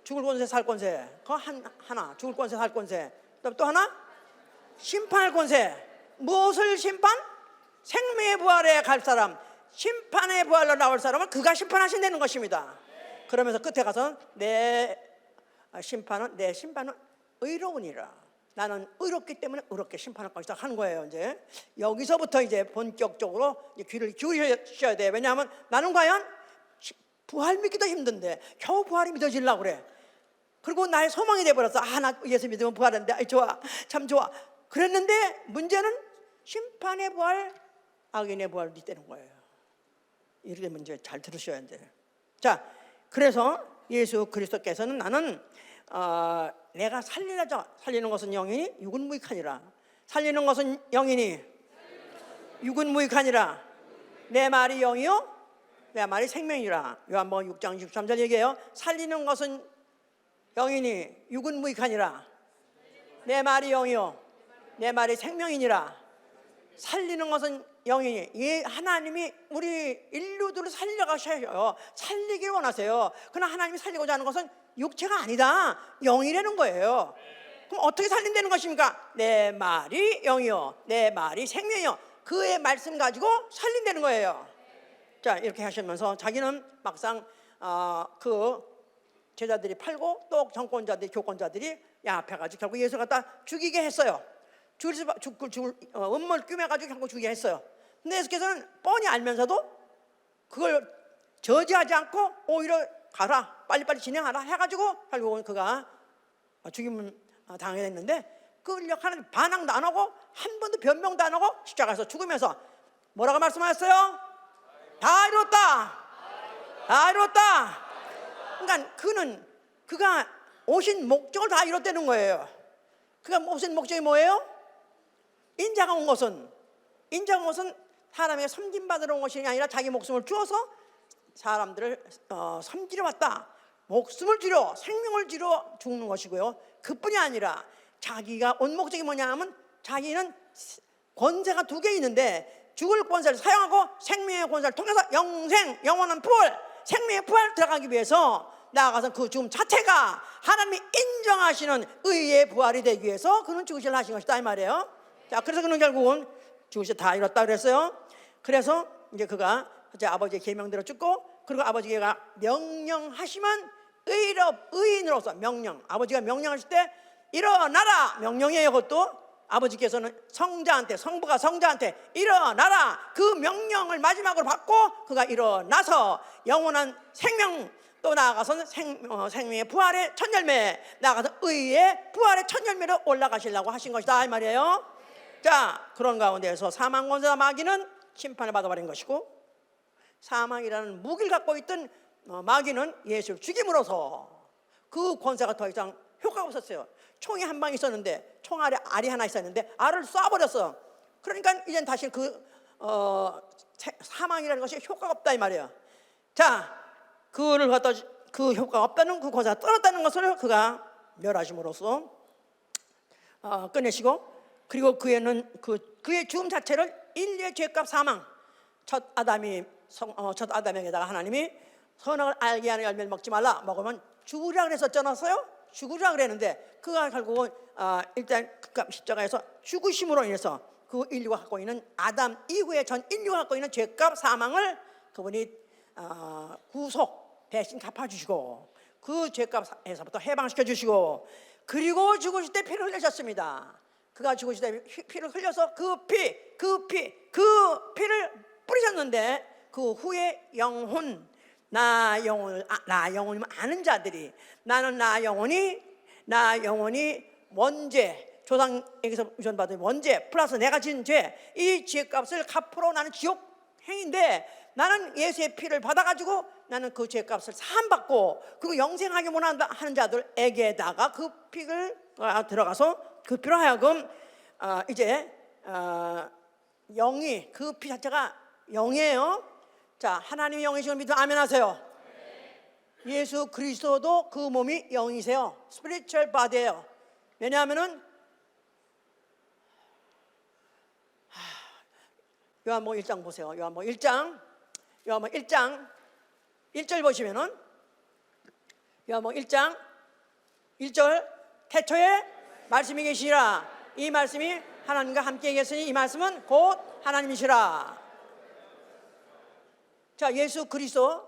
죽을 권세 살 권세. 그거 하나 죽을 권세 살 권세. 또 하나 심판할 권세. 무엇을 심판? 생명의 부활에 갈 사람, 심판의 부활로 나올 사람을 그가 심판하신다는 것입니다. 그러면서 끝에 가서 내 심판은 의로우니라. 나는 의롭기 때문에 의롭게 심판할 것이다 하는 거예요. 이제 여기서부터 이제 본격적으로 이제 귀를 기울이셔야 돼요. 왜냐하면 나는 과연 부활 믿기도 힘든데 겨우 부활이 믿어지려고 그래. 그리고 나의 소망이 돼버렸어. 나 예수 믿으면 부활한데 좋아, 참 좋아. 그랬는데 문제는 심판의 부활, 악인의 부활이 있다는 거예요. 이렇게 문제 잘 들으셔야 돼요. 자, 그래서 예수 그리스도께서는 나는 내가 살리는 것은 영이니 육은 무익하니라. 살리는 것은 영이니 육은 무익하니라. 내 말이 영이요 내 말이 생명이라. 요한복음 6장 63절 얘기해요. 살리는 것은 영이니 육은 무익하니라. 내 말이 영이요 내 말이 생명이니라. 살리는 것은 영이니, 이 하나님이 우리 인류들을 살려가셔요. 살리길 원하세요. 그러나 하나님이 살리고자 하는 것은 육체가 아니다, 영이라는 거예요. 그럼 어떻게 살린다는 것입니까? 내 말이 영이요 내 말이 생명이요. 그의 말씀 가지고 살린다는 거예요. 자, 이렇게 하시면서 자기는 막상 그 제자들이 팔고 또 정권자들이 교권자들이 야합해가지고 결국 예수를 갖다 죽이게 했어요. 음모를 꾸며가지고 결국 죽게 했어요. 근데 예수께서는 뻔히 알면서도 그걸 저지하지 않고 오히려 가라, 빨리빨리 진행하라 해가지고 결국은 그가 죽임을 당하게 됐는데, 그 하나님 반항도 안 하고 한 번도 변명도 안 하고 십자가에서 죽으면서 뭐라고 말씀하셨어요? 다 이뤘다, 다 이뤘다. 그러니까 그가 오신 목적을 다 이뤘다는 거예요. 그가 오신 목적이 뭐예요? 인자가 온 것은 사람에게 섬김받으러 온 것이 아니라 자기 목숨을 주어서 사람들을 섬기러 왔다. 목숨을 주려, 생명을 주려 죽는 것이고요. 그뿐이 아니라 자기가 온 목적이 뭐냐 하면, 자기는 권세가 2개 있는데 죽을 권세를 사용하고 생명의 권세를 통해서 영원한 부활, 생명의 부활 들어가기 위해서 나아가서 그 죽음 자체가 하나님이 인정하시는 의의 부활이 되기 위해서 그는 죽으시려 하신 것이다 이 말이에요. 자, 그래서 그는 결국은 죽으시려 다 이뤘다 그랬어요. 그래서 이제 그가 이제 아버지의 계명대로 죽고, 그리고 아버지가 명령하시면 의인으로서 아버지가 명령하실 때 일어나라, 명령이에요. 그것도 아버지께서는 성부가 성자한테 일어나라, 그 명령을 마지막으로 받고 그가 일어나서 영원한 생명, 또 나아가서는 생명의 부활의 첫 열매, 나아가서 의의 부활의 첫 열매로 올라가시려고 하신 것이다 이 말이에요. 자, 그런 가운데에서 사망 권세자 마귀는 심판을 받아버린 것이고, 사망이라는 무기를 갖고 있던 마귀는 예수를 죽임으로써 그 권세가 더 이상 효과가 없었어요. 총이 한 방 있었는데, 총 아래 알이 하나 있었는데 알을 쏴버렸어. 그러니까 이젠 다시 사망이라는 것이 효과가 없다 이 말이에요. 자, 그를 갖다 그 효과가 없다는, 그 권세가 떨어졌다는 것을 그가 멸하심으로써 끝내시고, 그리고 그의 죽음 자체를 인류의 죄값 사망, 첫 아담에게다가 하나님이 선악을 알게 하는 열매를 먹지 말라, 먹으면 죽으리라 그랬었잖아요. 죽으리라 그랬는데 그가 결국은 일단 그 십자가에서 죽으심으로 인해서 그 인류가 갖고 있는, 아담 이후에 전 인류가 갖고 있는 죄값 사망을 그분이 구속 대신 갚아주시고, 그 죄값에서부터 해방시켜 주시고, 그리고 죽으실 때 피를 흘리셨습니다. 그가 죽으실 때 피를 흘려서 그 피를 뿌리셨는데, 그 후에 나 영혼을 아는 자들이, 나는 나 영혼이 원죄, 조상에게서 유전받은 원죄 플러스 내가 지은 죄, 이 죄값을 갚으러 나는 지옥 행인데, 나는 예수의 피를 받아가지고 나는 그 죄값을 사함받고, 그리고 영생하게 원한다 하는 자들에게다가 그 피를 들어가서 그 피로 하여금 이제 영이, 그 피 자체가 영이에요. 자, 하나님이 영이신 걸 믿으면 아멘 하세요. 예수 그리스도도 그 몸이 영이세요. 스피리추얼 바디예요. 왜냐하면은 요한복음 1장 보세요. 요한복음 1장 1절 보시면은, 요한복음 1장 1절, 태초에 말씀이 계시라, 이 말씀이 하나님과 함께 계시니 이 말씀은 곧 하나님이시라. 자, 예수 그리스도.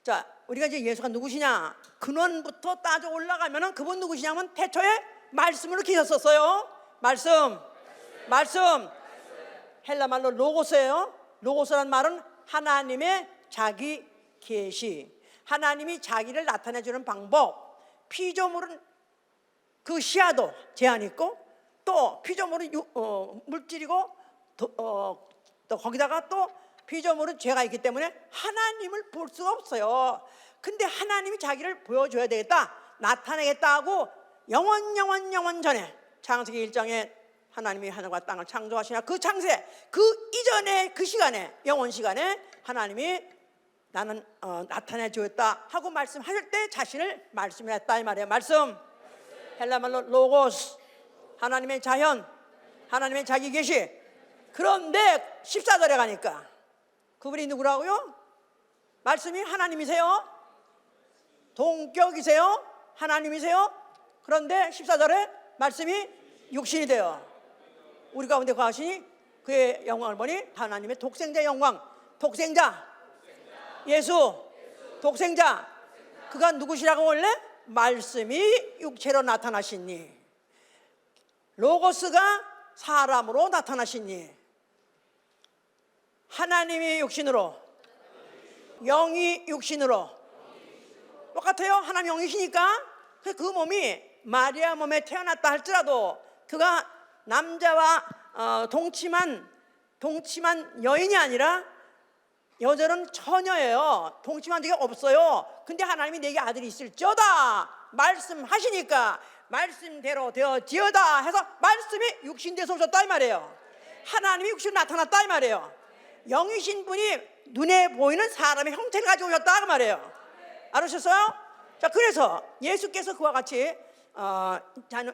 자, 우리가 이제 예수가 누구시냐, 근원부터 따져 올라가면은 그분 누구시냐면 태초에 말씀으로 계셨었어요. 말씀. 헬라 말로 로고스예요. 로고스란 말은 하나님의 자기 계시, 하나님이 자기를 나타내 주는 방법. 피조물은 그 시야도 제한이 있고, 또 피조물은 물질이고, 또 거기다가 또 피조물은 죄가 있기 때문에 하나님을 볼 수가 없어요. 근데 하나님이 자기를 보여줘야 되겠다, 나타내겠다 하고 영원 전에 창세기 1장에 하나님이 하늘과 땅을 창조하시나 그 창세, 그 이전에 그 시간에, 영원 시간에 하나님이 나는 나타내 주었다 하고 말씀하실 때 자신을 말씀을 했다 이 말이에요. 말씀. 헬라 말로 로고스, 하나님의 자현, 하나님의 자기 계시. 그런데 14절에 가니까 그분이 누구라고요? 말씀이 하나님이세요. 동격이세요. 하나님이세요. 그런데 14절에 말씀이 육신이 돼요. 우리 가운데 거하시니 그의 영광을 보니 하나님의 독생자 영광. 독생자 예수, 독생자. 그가 누구시라고 원래? 말씀이 육체로 나타나시니. 로고스가 사람으로 나타나시니. 하나님이 육신으로, 영이 육신으로. 똑같아요. 하나님 영이시니까. 그 몸이 마리아 몸에 태어났다 할지라도 그가 남자와 동침한 여인이 아니라 여자는 처녀예요. 동침한 적이 없어요. 근데 하나님이 내게 아들이 있을지어다 말씀하시니까 말씀대로 되어지어다 해서 말씀이 육신돼서 오셨다 이 말이에요. 하나님이 육신으로 나타났다 이 말이에요. 영이신 분이 눈에 보이는 사람의 형태를 가지고 오셨다 그 말이에요. 알으셨어요? 자, 그래서 예수께서 그와 같이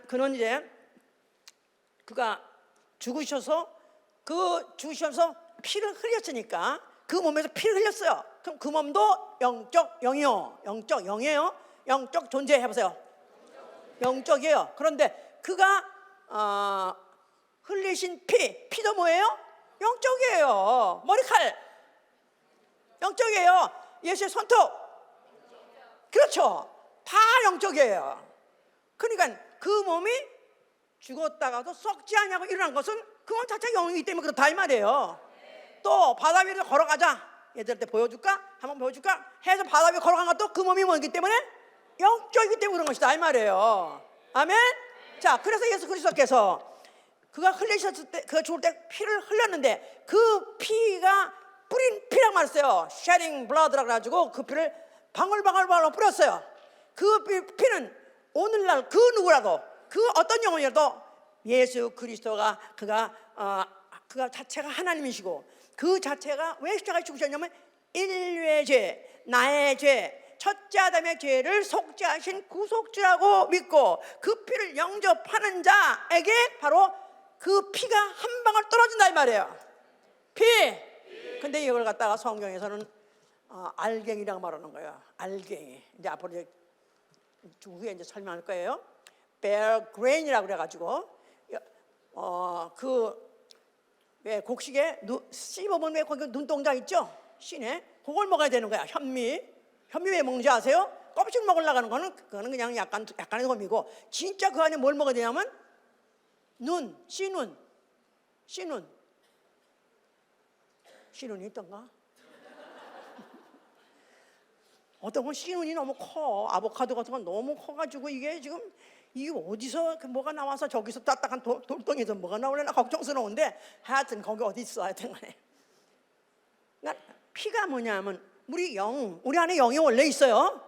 그는 이제 그가 죽으셔서 피를 흘렸으니까 그 몸에서 피를 흘렸어요. 그럼 그 몸도 영적 영이에요. 영적 존재 해보세요. 영적이에요. 그런데 그가 흘리신 피도 뭐예요? 영적이에요. 머리칼 영적이에요. 예수의 손톱 그렇죠. 다 영적이에요. 그러니까 그 몸이 죽었다가도 썩지 않냐고 일어난 것은 그 몸 자체가 영이기 때문에 그렇다 이 말이에요. 또 바다 위로 걸어가자 얘들한테 보여줄까? 한번 보여줄까? 해서 바다 위로 걸어간 것도 그 몸이 뭐이기 때문에 영적이기 때문에 그런 것이다 이 말이에요. 아멘. 자, 그래서 예수 그리스도께서 그가 흘리셨을 때, 그가 죽을 때 피를 흘렸는데 그 피가 뿌린 피라고 말했어요. shedding blood라고 해가지고 그 피를 방울방울 뿌렸어요. 그 피는 오늘날 그 누구라도 그 어떤 영혼이라도 예수 그리스도가 그가 자체가 하나님이시고 그 자체가 왜 십자가에 죽으셨냐면 인류의 죄, 나의 죄, 첫째 아담의 죄를 속죄하신 구속주라고 믿고 그 피를 영접하는 자에게 바로 그 피가 한 방울 떨어진다 이 말이에요. 피. 근데 이걸 갖다가 성경에서는 알갱이라고 말하는 거예요. 알갱이. 이제 앞으로 이제 후에 이제 설명할 거예요. bear grain이라고 그래가지고 왜 곡식에 씹어보면 왜 거기 눈동자 있죠? 씨네. 그걸 먹어야 되는 거야. 현미 왜 먹는지 아세요? 껍질 먹으려고 하는 거는 그거는 그냥 약간의 솜이고 진짜 그 안에 뭘 먹어야 되냐면 씨눈이 있던가? 어떤 건 씨눈이 너무 커. 아보카도 같은 건 너무 커가지고 이게 어디서 뭐가 나와서 저기서 딱딱한 돌덩이에서 뭐가 나오려나 걱정스러운데 하여튼 거기 어디 있어 하여튼 간에. 그러니까 피가 뭐냐면 우리 안에 영이 원래 있어요.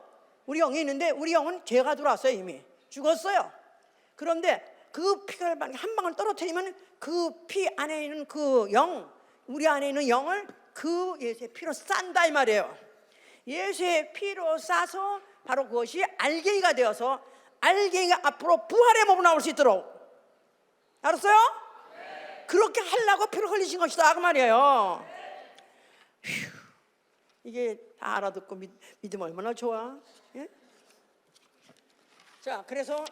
우리 영이 있는데 우리 영은 죄가 들어왔어요. 이미 죽었어요. 그런데 그 피가 한 방울 떨어뜨리면 그 피 안에 있는 그 우리 안에 있는 영을 그 예수의 피로 싼다 이 말이에요. 예수의 피로 싸서 바로 그것이 알갱이가 되어서 알갱이가 앞으로 부활의 몸으로 나올 수 있도록. 알았어요? 네. 그렇게 하려고 피를 흘리신 것이다 그 말이에요. 휴, 이게 다 알아듣고 믿으면 얼마나 좋아. 예? 자, 그래서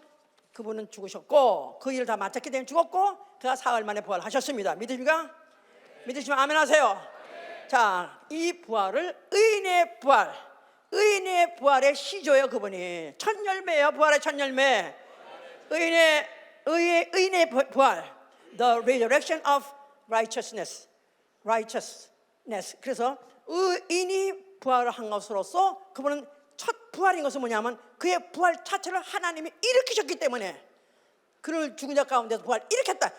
그분은 죽으셨고 그 일을 다 마쳤기 때문에 죽었고 그가 사흘 만에 부활하셨습니다. 믿으십니까? 네. 믿으시면 아멘 하세요. 네. 자, 이 부활을 의인의 부활의 시조예요. 그분이 첫 열매예요. 부활의 첫 열매. 의인의 부활. The resurrection of righteousness. 그래서 의인이 부활을 한 것으로서 그분은 첫 부활인 것은 뭐냐면 그의 부활 자체를 하나님이 일으키셨기 때문에 그를 죽은 자 가운데서 부활 일으켰다.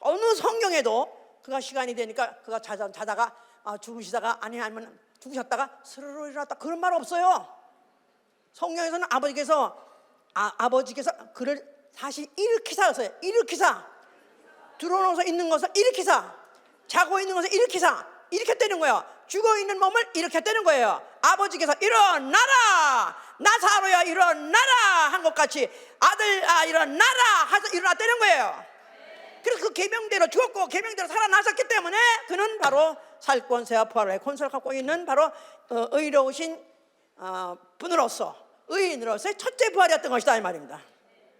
어느 성경에도 그가 시간이 되니까 그가 자다가 죽으시다가 아니면 죽으셨다가 스르르 일어났다 그런 말 없어요. 성경에서는 아버지께서 그를 다시 일으키사 들어놓아서 있는 것을 일으키사 자고 있는 것을 일으키사 일으켰다는 거예요. 죽어있는 몸을 일으켰다는 거예요. 아버지께서 일어나라 나사로야 일어나라 한 것 같이 아들아 일어나라 해서 일어났다는 거예요. 그래서 그 계명대로 죽었고 계명대로 살아나셨기 때문에 그는 바로 살권세와 부활의 권세를 갖고 있는 바로 의로우신 분으로서 의인으로서의 첫째 부활이었던 것이다 이 말입니다.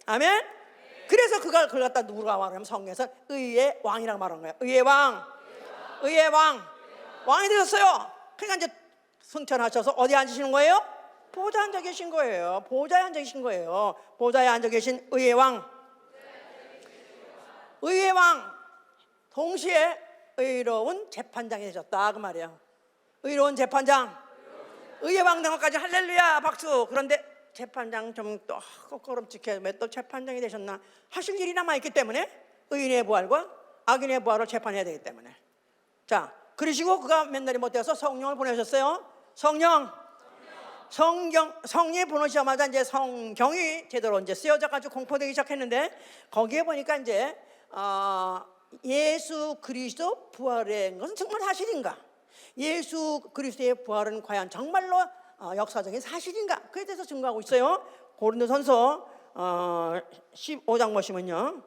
아멘. 그래서 그걸 갖다 누구가 말하면 성경에서 의의 왕이라고 말하는 거예요. 의의 왕이 되셨어요. 그러니까 이제 승천하셔서 어디 앉으시는 거예요? 보좌에 앉아 계신 거예요. 보좌에 앉아 계신 의의 왕. 동시에 의로운 재판장이 되셨다 그 말이에요. 의로운 재판장, 의회방당까지 할렐루야 박수. 그런데 재판장 좀 또 꺼름직해. 왜 또 재판장이 되셨나? 하실 일이 남아있기 때문에 의인의 부활과 악인의 부활을 재판해야 되기 때문에. 자, 그러시고 그가 맨날이 못되어서 성령을 보내셨어요. 성령이 보내시자마자 이제 성경이 제대로 이제 쓰여져가지고 공포되기 시작했는데, 거기에 보니까 이제 예수 그리스도 부활의 것은 정말 사실인가? 예수 그리스도의 부활은 과연 정말로 역사적인 사실인가? 그에 대해서 증거하고 있어요. 고린도전서 15장 보시면요,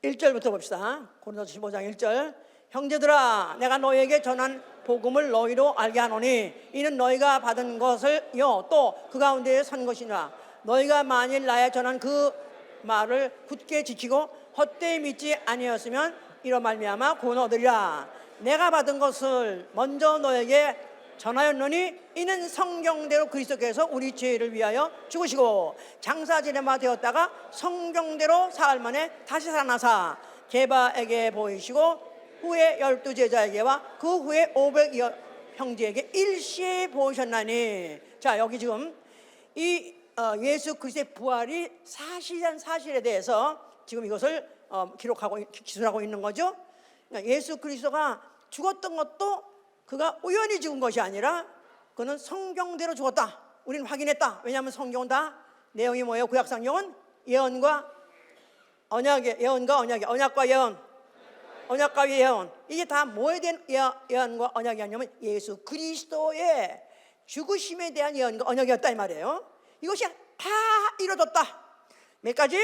1절부터 봅시다. 고린도서 15장 1절. 형제들아, 내가 너희에게 전한 복음을 너희로 알게 하노니 이는 너희가 받은 것을요 또 그 가운데에 선 것이니라. 너희가 만일 나의 전한 그 말을 굳게 지키고 헛되이 믿지 아니었으면 이로 말미암아 구원 얻으리라. 내가 받은 것을 먼저 너에게 전하였노니 이는 성경대로 그리스도께서 우리 죄를 위하여 죽으시고 장사지내마 되었다가 성경대로 사흘 만에 다시 살아나사 게바에게 보이시고 후에 12 제자에게와 그 후에 500 형제에게 일시에 보이셨나니. 자, 여기 지금 이 예수 그리스도의 부활이 사실한 사실에 대해서 지금 이것을 기술하고 있는 거죠. 그러니까 예수 그리스도가 죽었던 것도 그가 우연히 죽은 것이 아니라 그는 성경대로 죽었다. 우리는 확인했다. 왜냐하면 성경은 다 내용이 뭐예요? 구약성경은 예언과 언약의 언약과 예언, 언약과 예언. 이게 다 뭐에 대한 예언과 언약이었냐면 예수 그리스도의 죽으심에 대한 예언과 언약이었다 이 말이에요. 이것이 다 이루어졌다. 몇 가지?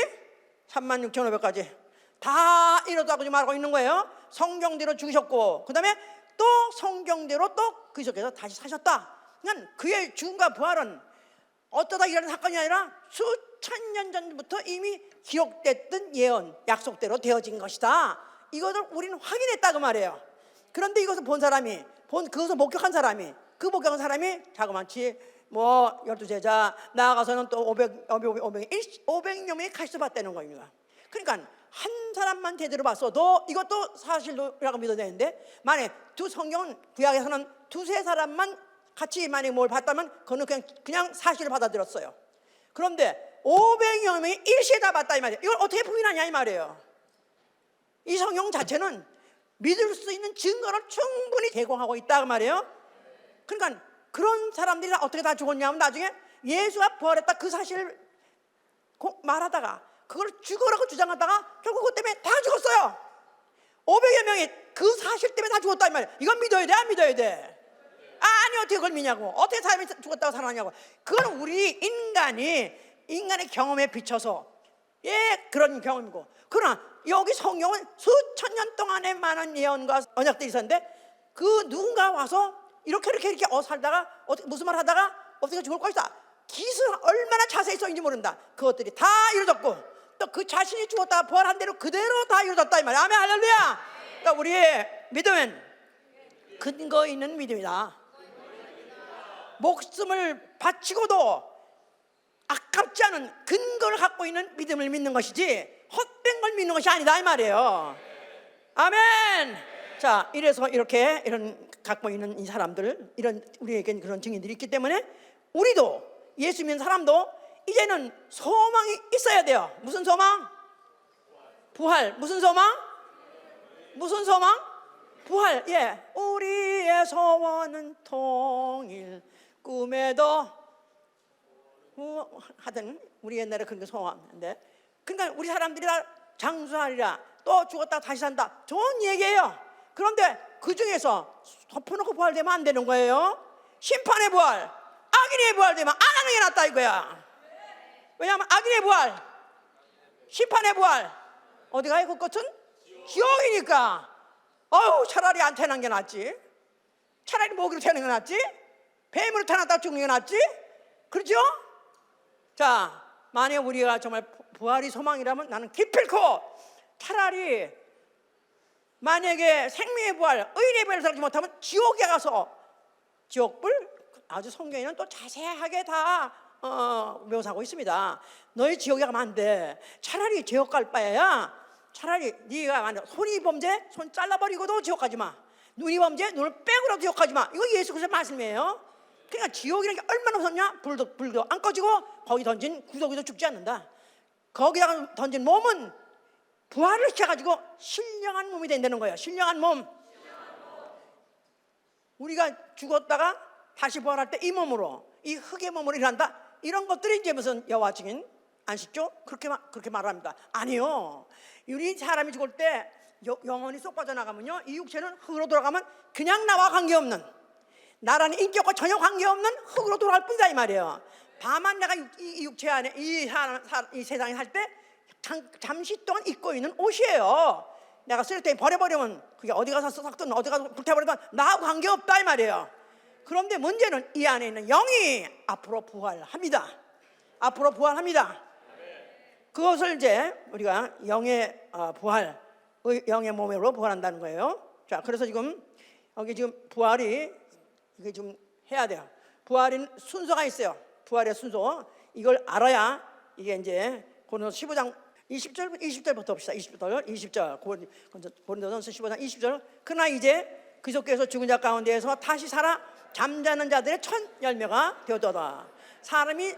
36,500가지 다 이루어졌다고 지금 말하고 있는 거예요. 성경대로 죽으셨고 그 다음에 또 성경대로 또 그리스도께서 다시 사셨다. 그러니까 그의 죽음과 부활은 어쩌다 일어난 사건이 아니라 수천 년 전부터 이미 기록됐던 예언, 약속대로 되어진 것이다. 이것을 우리는 확인했다 그 말이에요. 그런데 이것을 본 사람이, 그것을 목격한 사람이, 그 목격한 사람이 자그마치 12 제자 나아가서는 또 500여 명이 칼수 봤다는 겁니다. 그러니까 한 사람만 제대로 봤어도 이것도 사실이라고 믿어야 되는데, 만약 두 성경은 구약에서는 두세 사람만 같이 만약 뭘 봤다면 그거는 그냥 사실을 받아들였어요. 그런데 500여 명이 일시에 다 봤다 이 말이에요. 이걸 어떻게 부인하냐 이 말이에요. 이 성경 자체는 믿을 수 있는 증거를 충분히 제공하고 있다 그 말이에요. 그러니까 그런 사람들이 어떻게 다 죽었냐면 나중에 예수가 부활했다 그 사실을 말하다가 그걸 죽으라고 주장하다가 결국 그것 때문에 다 죽었어요. 500여 명이 그 사실 때문에 다 죽었다 이 말이에요. 이건 믿어야 돼 안 믿어야 돼? 아니 어떻게 그걸 믿냐고. 어떻게 사람이 죽었다고 살아나냐고. 그건 우리 인간의 경험에 비춰서 그런 경험이고, 그러나 여기 성경은 수천 년 동안에 많은 예언과 언약들이 있었는데 그 누군가 와서 이렇게 살다가 무슨 말 하다가 어떻게 죽을 것이다. 기술 얼마나 자세히 써있는지 모른다. 그것들이 다 이루어졌고 또 그 자신이 죽었다가 부활한 대로 그대로 다 이루어졌다 이 말이야. 아멘 할렐루야. 그러니까 우리의 믿음은 근거 있는 믿음이다. 목숨을 바치고도 아깝지 않은 근거를 갖고 있는 믿음을 믿는 것이지 헛된 걸 믿는 것이 아니다 이 말이에요. 아멘. 자, 이래서 이런 갖고 있는 이 사람들, 이런 우리에겐 그런 증인들이 있기 때문에 우리도 예수 믿는 사람도 이제는 소망이 있어야 돼요. 무슨 소망? 부활. 무슨 소망? 부활. 예. 우리의 소원은 통일 꿈에도 하든 우리 옛날에 그런 거 소원인데, 그러니까 우리 사람들이 다 장수하리라, 또 죽었다 다시 산다, 좋은 얘기예요. 그런데 그 중에서 덮어놓고 부활되면 안 되는 거예요. 심판의 부활, 악인의 부활되면 안 하는 게 낫다 이거야. 왜냐하면 악인의 부활, 심판의 부활 어디 가요? 그것은 지옥이니까. 차라리 안 태어난 게 낫지. 차라리 모기로 태어난 게 낫지. 뱀으로 태어났다 죽는 게 낫지. 그렇죠? 자, 만약 우리가 정말 부활이 소망이라면 나는 기필코 차라리 만약에 생명의 부활, 의인의 부활을 살지 못하면 지옥에 가서 지옥불, 아주 성경에는 또 자세하게 다 묘사하고 있습니다. 너희 지옥에 가면 안 돼. 차라리 지옥 갈 바에야 차라리 네가 만약 손이 범죄 손 잘라버리고도 지옥 가지 마. 눈이 범죄 눈을 빼고라도 지옥 가지 마. 이거 예수 그리스도의 말씀이에요. 그러니까 지옥이라는 게 얼마나 무섭냐. 불도 안 꺼지고 거기 던진 구더기도 죽지 않는다. 거기다가 던진 몸은 부활을 시켜가지고 신령한 몸이 된다는 거예요. 신령한 몸. 우리가 죽었다가 다시 부활할 때 이 몸으로, 이 흙의 몸으로 일한다. 이런 것들이 이제 무슨 여호와 증인 안식죠? 그렇게 말합니다. 아니요. 우리 사람이 죽을 때 영혼이 쏙 빠져나가면요, 이 육체는 흙으로 돌아가면 그냥 나와 관계없는, 나라는 인격과 전혀 관계없는 흙으로 돌아갈 뿐이다 이 말이에요. 다만 내가 이 육체 안에 이 세상에 살 때 잠시 동안 입고 있는 옷이에요. 내가 쓰레기통에 버려버리면 그게 어디 가서 썩든 어디 가서 불태버리든 나하고 관계없다 이 말이에요. 그런데 문제는 이 안에 있는 영이 앞으로 부활합니다. 앞으로 부활합니다. 그것을 이제 우리가 영의 부활, 영의 몸으로 부활한다는 거예요. 자, 그래서 지금 여기 지금 부활이 이게 좀 해야 돼요. 부활인 순서가 있어요. 부활의 순서, 이걸 알아야 이게 이제 고린도서 15장 20절부터 봅시다. 20절 고린도서 15장 20절. 그러나 이제 그리스도께서 죽은 자 가운데에서 다시 살아 잠자는 자들의 첫 열매가 되었도다. 사망이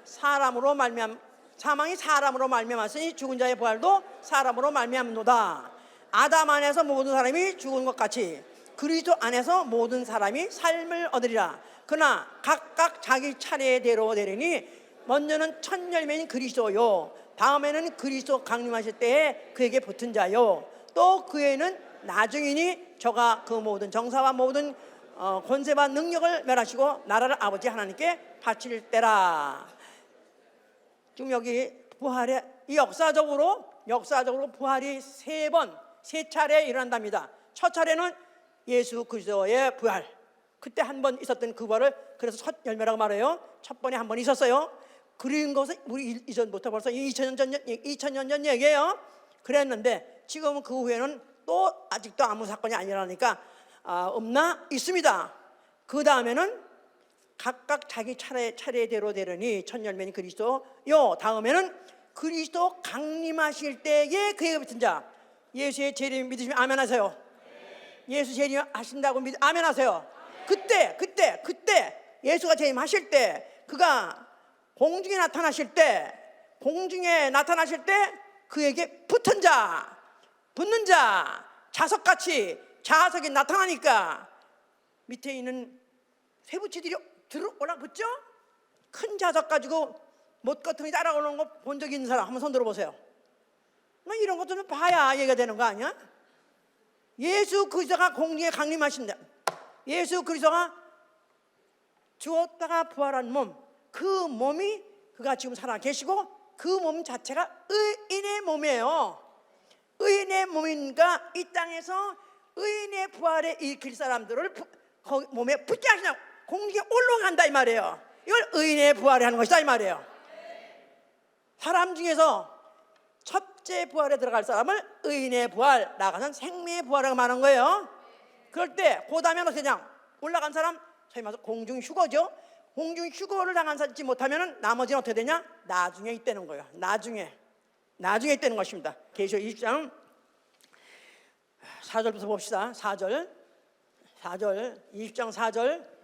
사람으로 말미암았으니 죽은 자의 부활도 사람으로 말미암노다. 아담 안에서 모든 사람이 죽은 것 같이 그리스도 안에서 모든 사람이 삶을 얻으리라. 그러나 각각 자기 차례대로 되리니 먼저는 첫 열매인 그리스도요, 다음에는 그리스도 강림하실 때에 그에게 붙은 자요, 또 그에는 나중이니 저가 그 모든 정사와 모든 권세와 능력을 멸하시고 나라를 아버지 하나님께 바칠 때라. 지금 여기 부활의 역사적으로 부활이 세 차례 일어난답니다. 첫 차례는 예수 그리스도의 부활, 그때 한 번 있었던 그 부활을 그래서 첫 열매라고 말해요. 첫 번에 한 번 있었어요. 그런 것은 우리 이전부터 벌써 2000년 전 얘기예요. 그랬는데 지금은 그 후에는 또 아직도 아무 사건이 안 일어나니까 없나? 있습니다. 그 다음에는 각각 자기 차례대로 되려니 첫 열매는 그리스도요, 다음에는 그리스도 강림하실 때에 그에게 붙은 자. 예수의 재림 믿으시면 아멘 하세요. 예수 재림 하신다고 아멘 하세요. 그때 예수가 재림하실 때, 그가 공중에 나타나실 때 그에게 붙은 자, 자석같이 자석이 나타나니까 밑에 있는 쇠붙이들이 들어 올라붙죠? 큰 자석 가지고 못거퉁이 따라오는 거 본 적 있는 사람 한번 손 들어보세요. 이런 것들은 봐야 얘기가 되는 거 아니야? 예수 그리스도가 공중에 강림하신다. 예수 그리스도가 죽었다가 부활한 몸, 그 몸이 그가 지금 살아 계시고 그 몸 자체가 의인의 몸이에요. 의인의 몸인가 이 땅에서 의인의 부활에 일으킬 사람들을 몸에 붙게 하시냐, 공중에 올라간다 이 말이에요. 이걸 의인의 부활을 하는 것이다 이 말이에요. 사람 중에서 첫째 부활에 들어갈 사람을 의인의 부활, 나가는 생명의 부활이라고 말하는 거예요. 그럴 때 그 다음에 어떻게 되냐, 올라간 사람 소위 말해서 공중 휴거죠. 공중 휴거를 당하지 못하면 나머지는 어떻게 되냐, 나중에 있다는 거예요. 나중에 있다는 것입니다. 계시록 20장 4절부터 봅시다. 4절 20장 4절.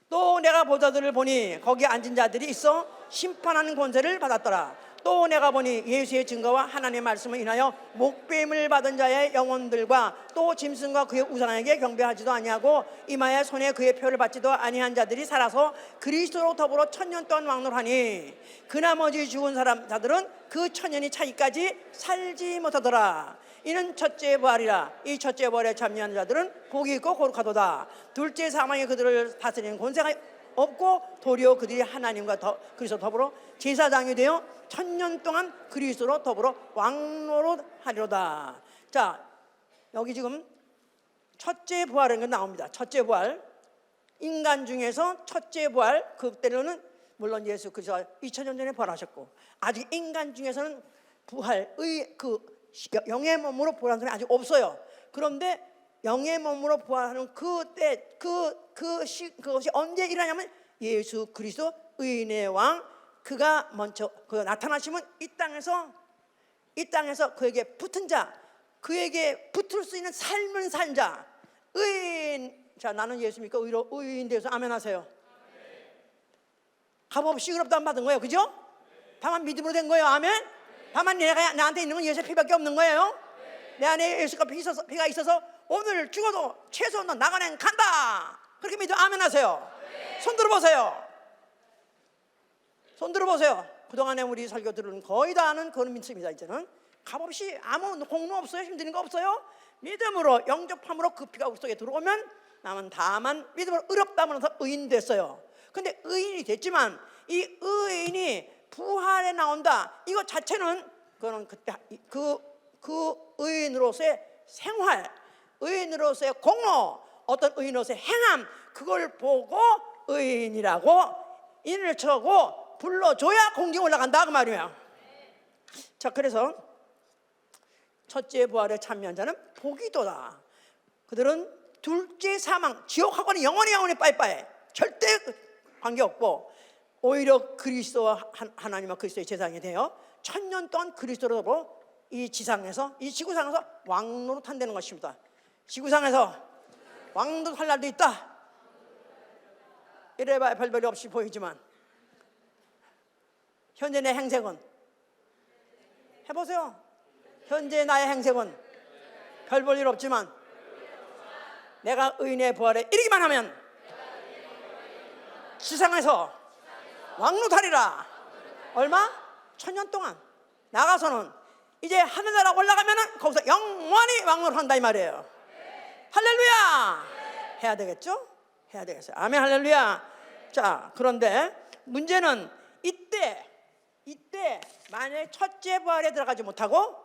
또 내가 보자들을 보니 거기 앉은 자들이 있어 심판하는 권세를 받았더라. 또 내가 보니 예수의 증거와 하나님의 말씀을 인하여 목배임을 받은 자의 영혼들과 또 짐승과 그의 우상에게 경배하지도 아니하고 이마에 손에 그의 표를 받지도 아니한 자들이 살아서 그리스도로 더불어 1000년 동안 왕노하니 그 나머지 죽은 자들은 그 1000년이 차기까지 살지 못하더라. 이는 첫째 부활이라. 이 첫째 부활에 참여하는 자들은 복이 있고 거룩하도다. 둘째 사망이 그들을 다스리는 권세가 없고 도리어 그들이 하나님과 그리스도 더불어 제사장이 되어 1000년 동안 그리스도로 더불어 왕노로 하리로다. 자, 여기 지금 첫째 부활이라는 게 나옵니다. 첫째 부활, 인간 중에서 첫째 부활, 그때로는 물론 예수 그리스도가 2000년 전에 부활하셨고 아직 인간 중에서는 부활의 영의 몸으로 부활하는 사람이 아직 없어요. 그런데 영의 몸으로 부활하는 그때 그것이 언제 일어나냐면 예수 그리스도 의인의 왕 그가 먼저 그가 나타나시면 이 땅에서 그에게 붙은 자, 그에게 붙을 수 있는 삶을 산 자, 의인. 자, 나는 예수 믿고 의인 되어서 아멘 하세요. 값없이 의롭다함 받은 거예요, 그죠? 다만 믿음으로 된 거예요, 아멘. 다만 내가 나한테 있는 건 예수의 피밖에 없는 거예요. 내 안에 예수가 피가 있어서 오늘 죽어도 최소한 나가는 간다. 그렇게 믿으면 아멘 하세요. 손 들어보세요. 손 들어보세요. 그동안에 우리 설교 들은 거의 다 아는 그런 믿습니다. 이제는 값없이 아무 공로 없어요. 힘드는 거 없어요. 믿음으로 영접함으로 그 피가 우리 속에 들어오면 남은 다만 믿음으로 의롭다면서 의인 됐어요. 근데 의인이 됐지만 이 의인이 부활에 나온다, 이것 자체는 그거는 그때 그 의인으로서의 생활, 의인으로서의 공로, 어떤 의인으로서의 행함, 그걸 보고 의인이라고 인을 쳐고 불러줘야 공경에 올라간다 그 말이에요. 자, 그래서 첫째 부활에 참여한 자는 복이도다. 그들은 둘째 사망, 지옥하고는 영원히 빠이빠이, 절대 관계없고 오히려 그리스도와 하나님과 그리스도의 제사장이 되어 1000년 동안 그리스도로 이 지상에서, 이 지구상에서 왕노릇 한다는 것입니다. 지구상에서 왕노릇 할 날도 있다. 이래봐야 별별이 없이 보이지만 현재 내 행색은, 해보세요. 현재 나의 행색은 별 볼 일 없지만 내가 의인의 부활에 이르기만 하면 지상에서 왕노릇하리라. 얼마? 1000년 동안. 나가서는 이제 하늘나라 올라가면은 거기서 영원히 왕노릇한다 이 말이에요. 할렐루야. 해야 되겠죠? 해야 되겠어요. 아멘, 할렐루야. 자, 그런데 문제는 이때 만약에 첫째 부활에 들어가지 못하고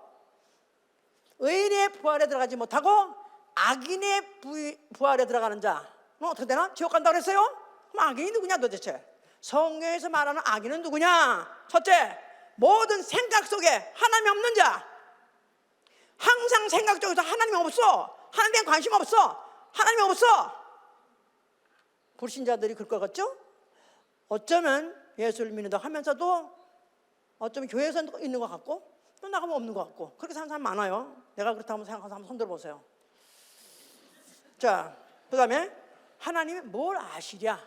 의인의 부활에 들어가지 못하고 악인의 부활에 들어가는 자는 어떻게 되나? 지옥 간다고 그랬어요? 그럼 악인이 누구냐 도대체? 성경에서 말하는 악인은 누구냐? 첫째, 모든 생각 속에 하나님이 없는 자. 항상 생각 속에서 하나님이 없어. 하나님에 관심 없어. 하나님이 없어. 불신자들이 그럴 것 같죠? 어쩌면 예수를 믿는다고 하면서도 어쩌면 교회에서 있는 것 같고 또 나가면 없는 것 같고 그렇게 사는 사람 많아요. 내가 그렇다고 생각해서 한번 손 들어보세요. 자, 그 다음에 하나님이 뭘 아시랴?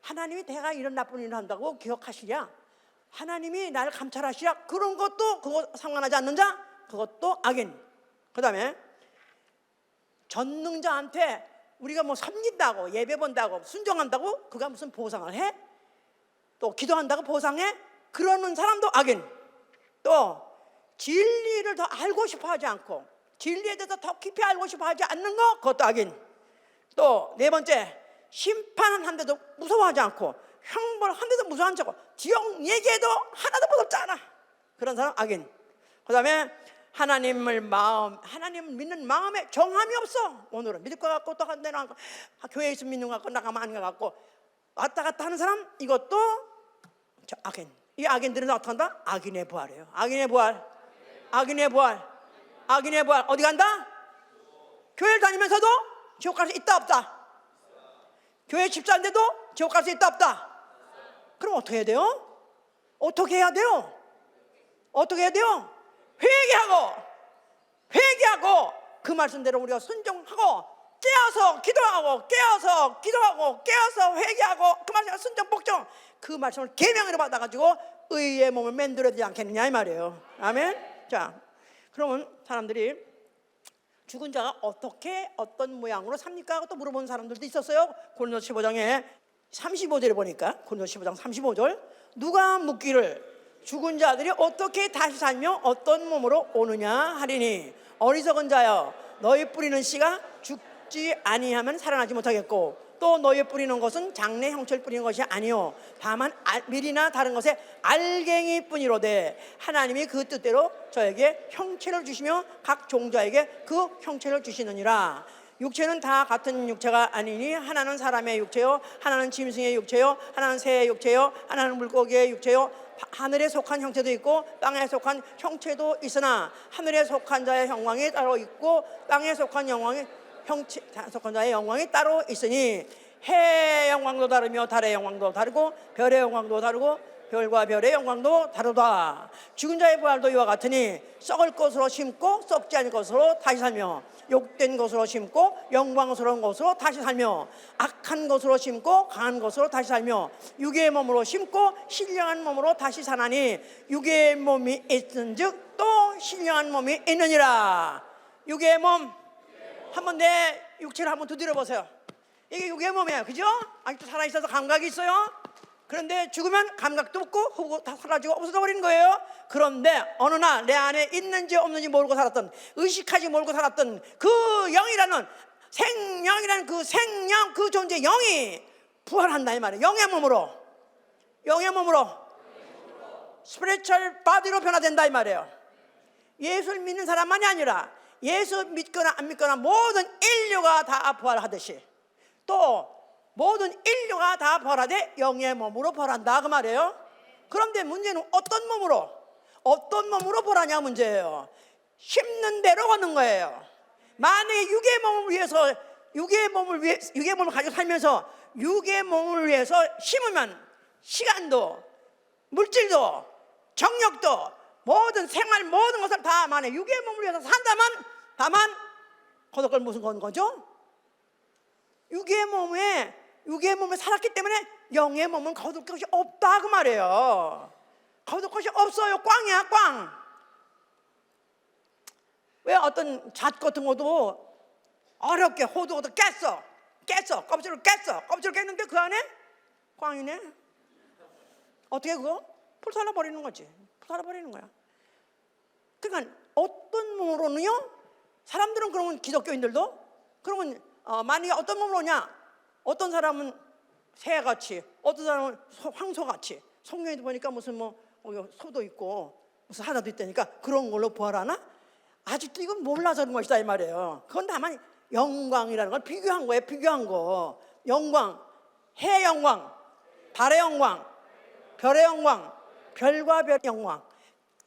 하나님이 내가 이런 나쁜 일을 한다고 기억하시랴? 하나님이 나를 감찰하시랴? 그런 것도 그거 상관하지 않는 자, 그것도 악인. 그 다음에 전능자한테 우리가 뭐 섬긴다고, 예배 본다고, 순종한다고 그가 무슨 보상을 해? 또 기도한다고 보상해? 그러는 사람도 악인. 또 진리를 더 알고 싶어 하지 않고 진리에 대해서 더 깊이 알고 싶어 하지 않는 거, 그것도 악인. 또 네 번째, 심판한데도 무서워하지 않고 형벌한데도 무서워하지 않고 지옥 얘기해도 하나도 무섭지 않아. 그런 사람 악인. 그 다음에 하나님을 믿는 마음에 정함이 없어. 오늘은 믿을 것 같고 또 한 데는 교회에 있으면 믿는 것 같고 나가면 아닌 것 같고 왔다 갔다 하는 사람, 이것도 저 악인. 이 악인들은 어떻게 한다? 악인의 부활이에요. 악인의 부활. 악인의 부활. 악인의 부활. 어디 간다? 교회를 다니면서도 지옥 갈 수 있다 없다? 교회 집사인데도 지옥 갈 수 있다 없다? 그럼 어떻게 해야 돼요? 어떻게 해야 돼요? 어떻게 해야 돼요? 회개하고 그 말씀대로 우리가 순종하고 깨어서 기도하고 깨어서 회개하고 그 말씀 순종 복종 그 말씀을 계명으로 받아가지고 의의 몸을 만들어야 되지 않겠느냐 이 말이에요. 아멘. 자, 그러면 사람들이 죽은 자가 어떻게 어떤 모양으로 삽니까? 또 물어보는 사람들도 있었어요. 고린도서 15장에 35절에 보니까 고린도서 15장 35절 누가 묻기를 죽은 자들이 어떻게 다시 살며 어떤 몸으로 오느냐 하리니 어리석은 자여 너희 뿌리는 씨가 죽지 아니하면 살아나지 못하겠고 또 너희 뿌리는 것은 장래 형체를 뿌리는 것이 아니요 다만 밀이나 다른 것에 알갱이 뿐이로되 하나님이 그 뜻대로 저에게 형체를 주시며 각 종자에게 그 형체를 주시느니라. 육체는 다 같은 육체가 아니니 하나는 사람의 육체요 하나는 짐승의 육체요 하나는 새의 육체요 하나는 물고기의 육체요 하늘에 속한 형체도 있고 땅에 속한 형체도 있으나 하늘에 속한 자의 영광이 따로 있고 땅에 속한 속한 자의 영광이 따로 있으니 해의 영광도 다르며 달의 영광도 다르고 별의 영광도 다르고 별과 별의 영광도 다르다. 죽은 자의 부활도 이와 같으니 썩을 것으로 심고 썩지 않을 것으로 다시 살며 욕된 것으로 심고 영광스러운 것으로 다시 살며 악한 것으로 심고 강한 것으로 다시 살며 육의 몸으로 심고 신령한 몸으로 다시 사나니 육의 몸이 있은즉 또 신령한 몸이 있느니라. 육의 몸, 한번 내 육체를 한번 두드려 보세요. 이게 육의 몸이에요, 그죠? 아직도 살아있어서 감각이 있어요. 그런데 죽으면 감각도 없고 후고 다 사라지고 없어져 버리는 거예요. 그런데 어느 날 내 안에 있는지 없는지 모르고 살았던, 의식하지 모르고 살았던 그 영이라는, 생명이라는 그 생명, 그 존재 영이 부활한다 이 말이에요. 영의 몸으로 스피리추얼 바디로 변화된다 이 말이에요. 예수를 믿는 사람만이 아니라 예수 믿거나 안 믿거나 모든 인류가 다 부활하듯이 또 모든 인류가 다 부활하되 영의 몸으로 부활한다 그 말이에요. 그런데 문제는 어떤 몸으로 부활하냐 문제예요. 심는 대로 걷는 거예요. 만약에 육의 몸을 가지고 살면서 육의 몸을 위해서 심으면 시간도 물질도 정력도 모든 생활 모든 것을 다 만약에 육의 몸을 위해서 산다면 다만 거둘 무슨 건 거죠? 육의 몸에 살았기 때문에 영의 몸은 거둘 것이 없다 그 말이에요. 거둘 것이 없어요. 꽝이야 꽝. 왜 어떤 잣 같은 것도 어렵게 호두도 깼어 껍질을 깼는데 그 안에 꽝이네. 어떻게 그거? 풀 살아버리는 거지. 살아버리는 거야. 그러니까 어떤 몸으로는요, 사람들은 그러면 기독교인들도 그러면 만약에 어떤 몸으로 오냐, 어떤 사람은 새같이, 어떤 사람은 황소같이. 성경에도 보니까 무슨 소도 있고 무슨 하나도 있다니까 그런 걸로 부활하나? 아직도 이건 몰라서 그런 것이다 이 말이에요. 그건 다만 영광이라는 걸 비교한 거예요. 비교한 거. 영광, 해의 영광, 달의 영광, 별의 영광, 별과 별의 영광.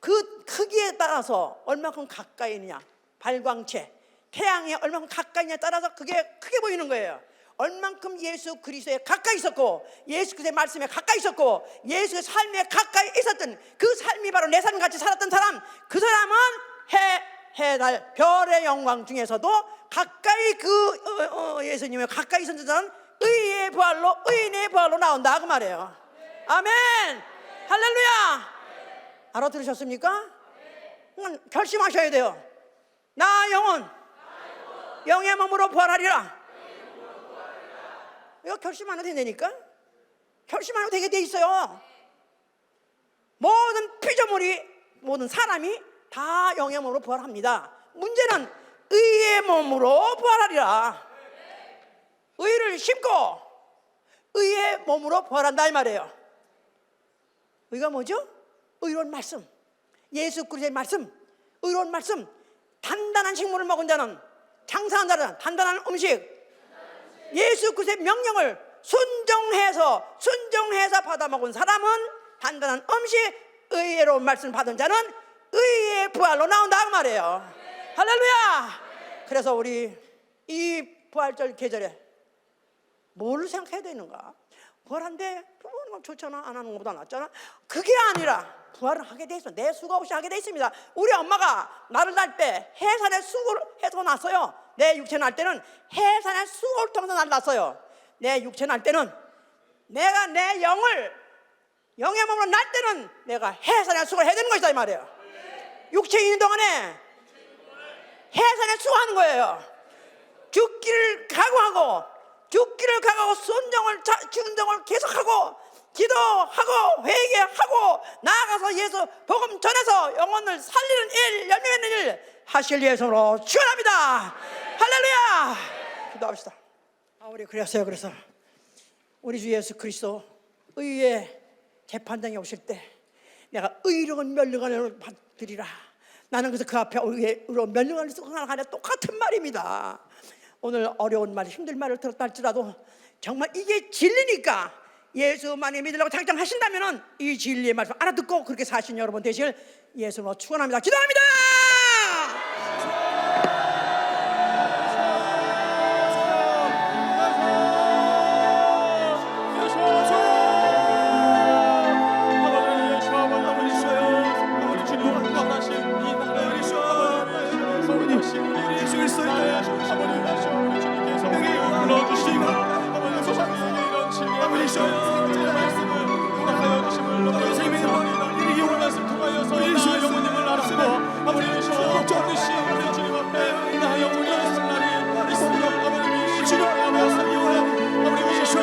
그 크기에 따라서 얼마큼 가까이 있느냐, 발광체, 태양에 얼마큼 가까이 있느냐에 따라서 그게 크게 보이는 거예요. 얼만큼 예수 그리스도에 가까이 있었고 예수 그리스도의 말씀에 가까이 있었고 예수의 삶에 가까이 있었던 그 삶이 바로 내 삶같이 살았던 사람, 그 사람은 해, 달, 별의 영광 중에서도 가까이 예수님에 가까이 있었던 사람은 의의 부활로 나온다 그 말이에요. 아멘. 할렐루야. 알아들으셨습니까? 결심하셔야 돼요. 나 영혼 영의 몸으로 부활하리라. 이거 결심 안 해도 되니까. 결심 안 해도 되게 돼 있어요. 모든 피조물이, 모든 사람이 다 영의 몸으로 부활합니다. 문제는 의의 몸으로 부활하리라. 의를 심고 의의 몸으로 부활한다 이 말이에요. 의가 뭐죠? 의로운 말씀, 예수 그리스도의 말씀, 의로운 말씀. 단단한 식물을 먹은 자는, 장사한 자는 단단한 음식, 예수 그리스도의 명령을 순종해서 받아 먹은 사람은 단단한 음식, 의로운 말씀 받은 자는 의의 부활로 나온다 그 말이에요. 할렐루야. 그래서 우리 이 부활절 계절에 뭘 생각해야 되는가? 부활한데 부활하는 건 좋잖아, 안 하는 것보다 낫잖아. 그게 아니라 부활을 하게 돼 있어. 내 수가 없이 하게 돼 있습니다. 우리 엄마가 나를 낳을 때 해산의 수고를 해서 낳았어요. 내 육체 낳을 때는 해산의 수고를 통해서 나를 낳았어요. 내 육체 낳을 때는 내가 내 영의 몸으로 낳을 때는 내가 해산의 수고를 해야 되는 것이다 이 말이에요. 육체에 있는 동안에 해산의 수고하는 거예요. 죽기를 각오하고 순종을 계속하고 기도하고 회개하고 나아가서 예수 복음 전해서 영혼을 살리는 일, 열매맺는 일 하실 예수로 축원합니다. 할렐루야. 기도합시다. 우리 그래서 우리 주 예수 그리스도 의의 재판장에 오실 때 내가 의로운 멸류관을 받으리라. 나는 그래서 그 앞에 의로운 멸류관을 쓰고 나가는 똑같은 말입니다. 오늘 어려운 말, 힘든 말을 들었다 할지라도 정말 이게 진리니까 예수만이 믿으려고 작정하신다면 이 진리의 말씀 알아듣고 그렇게 사신 여러분 되시길 예수로 축원합니다. 기도합니다. 생명의 말씀을 허락하여 주심을 너무 감사합니다. 이 말씀 통하여서 나 영혼님을 알았고 아버지이시여 반드시 우리 주님 앞에 나 영혼님을 살라니 있으면 아버지이시여 아버지이시여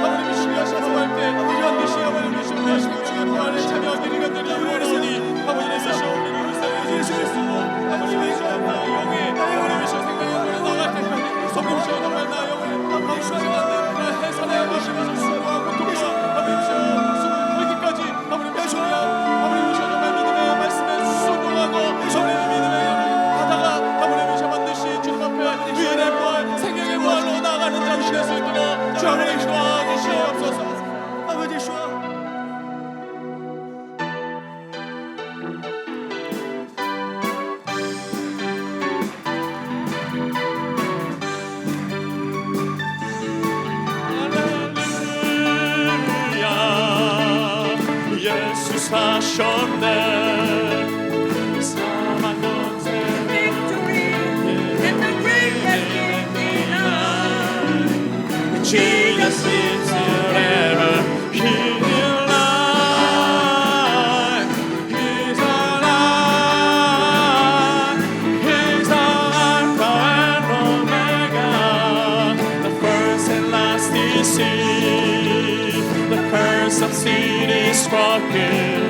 아버지이시여 사모할 때 반드시 아버지이시여 주의 부활을 참여하기 인간들이 원하오니 아버지이시여 우리를 살려주시옵소서. 아버지이시여 나 영의 아버지이시여 생명의 문에 나갈 때까지 성령이시여 정말 나 영을 감사하게 만든 해산의 하시면서 수고와 고통과 아버지이시여 숨을 걸기까지 아버지이시여 정말 믿음의 말씀에 순종하고 정말 믿음의 바다가 아버지이시여 반드시 주님 앞에 의인의 부활 생명의 부활로 나가는 자들이 될 수 있도록 주 아버지이시여 주시옵소서. 아버지이시여 예수 사셨네 사망 권세 victory and the grave has given us. Jesus is forever He's alive He's alive He's Alpha and Omega the first and last is He the curse of sin is broken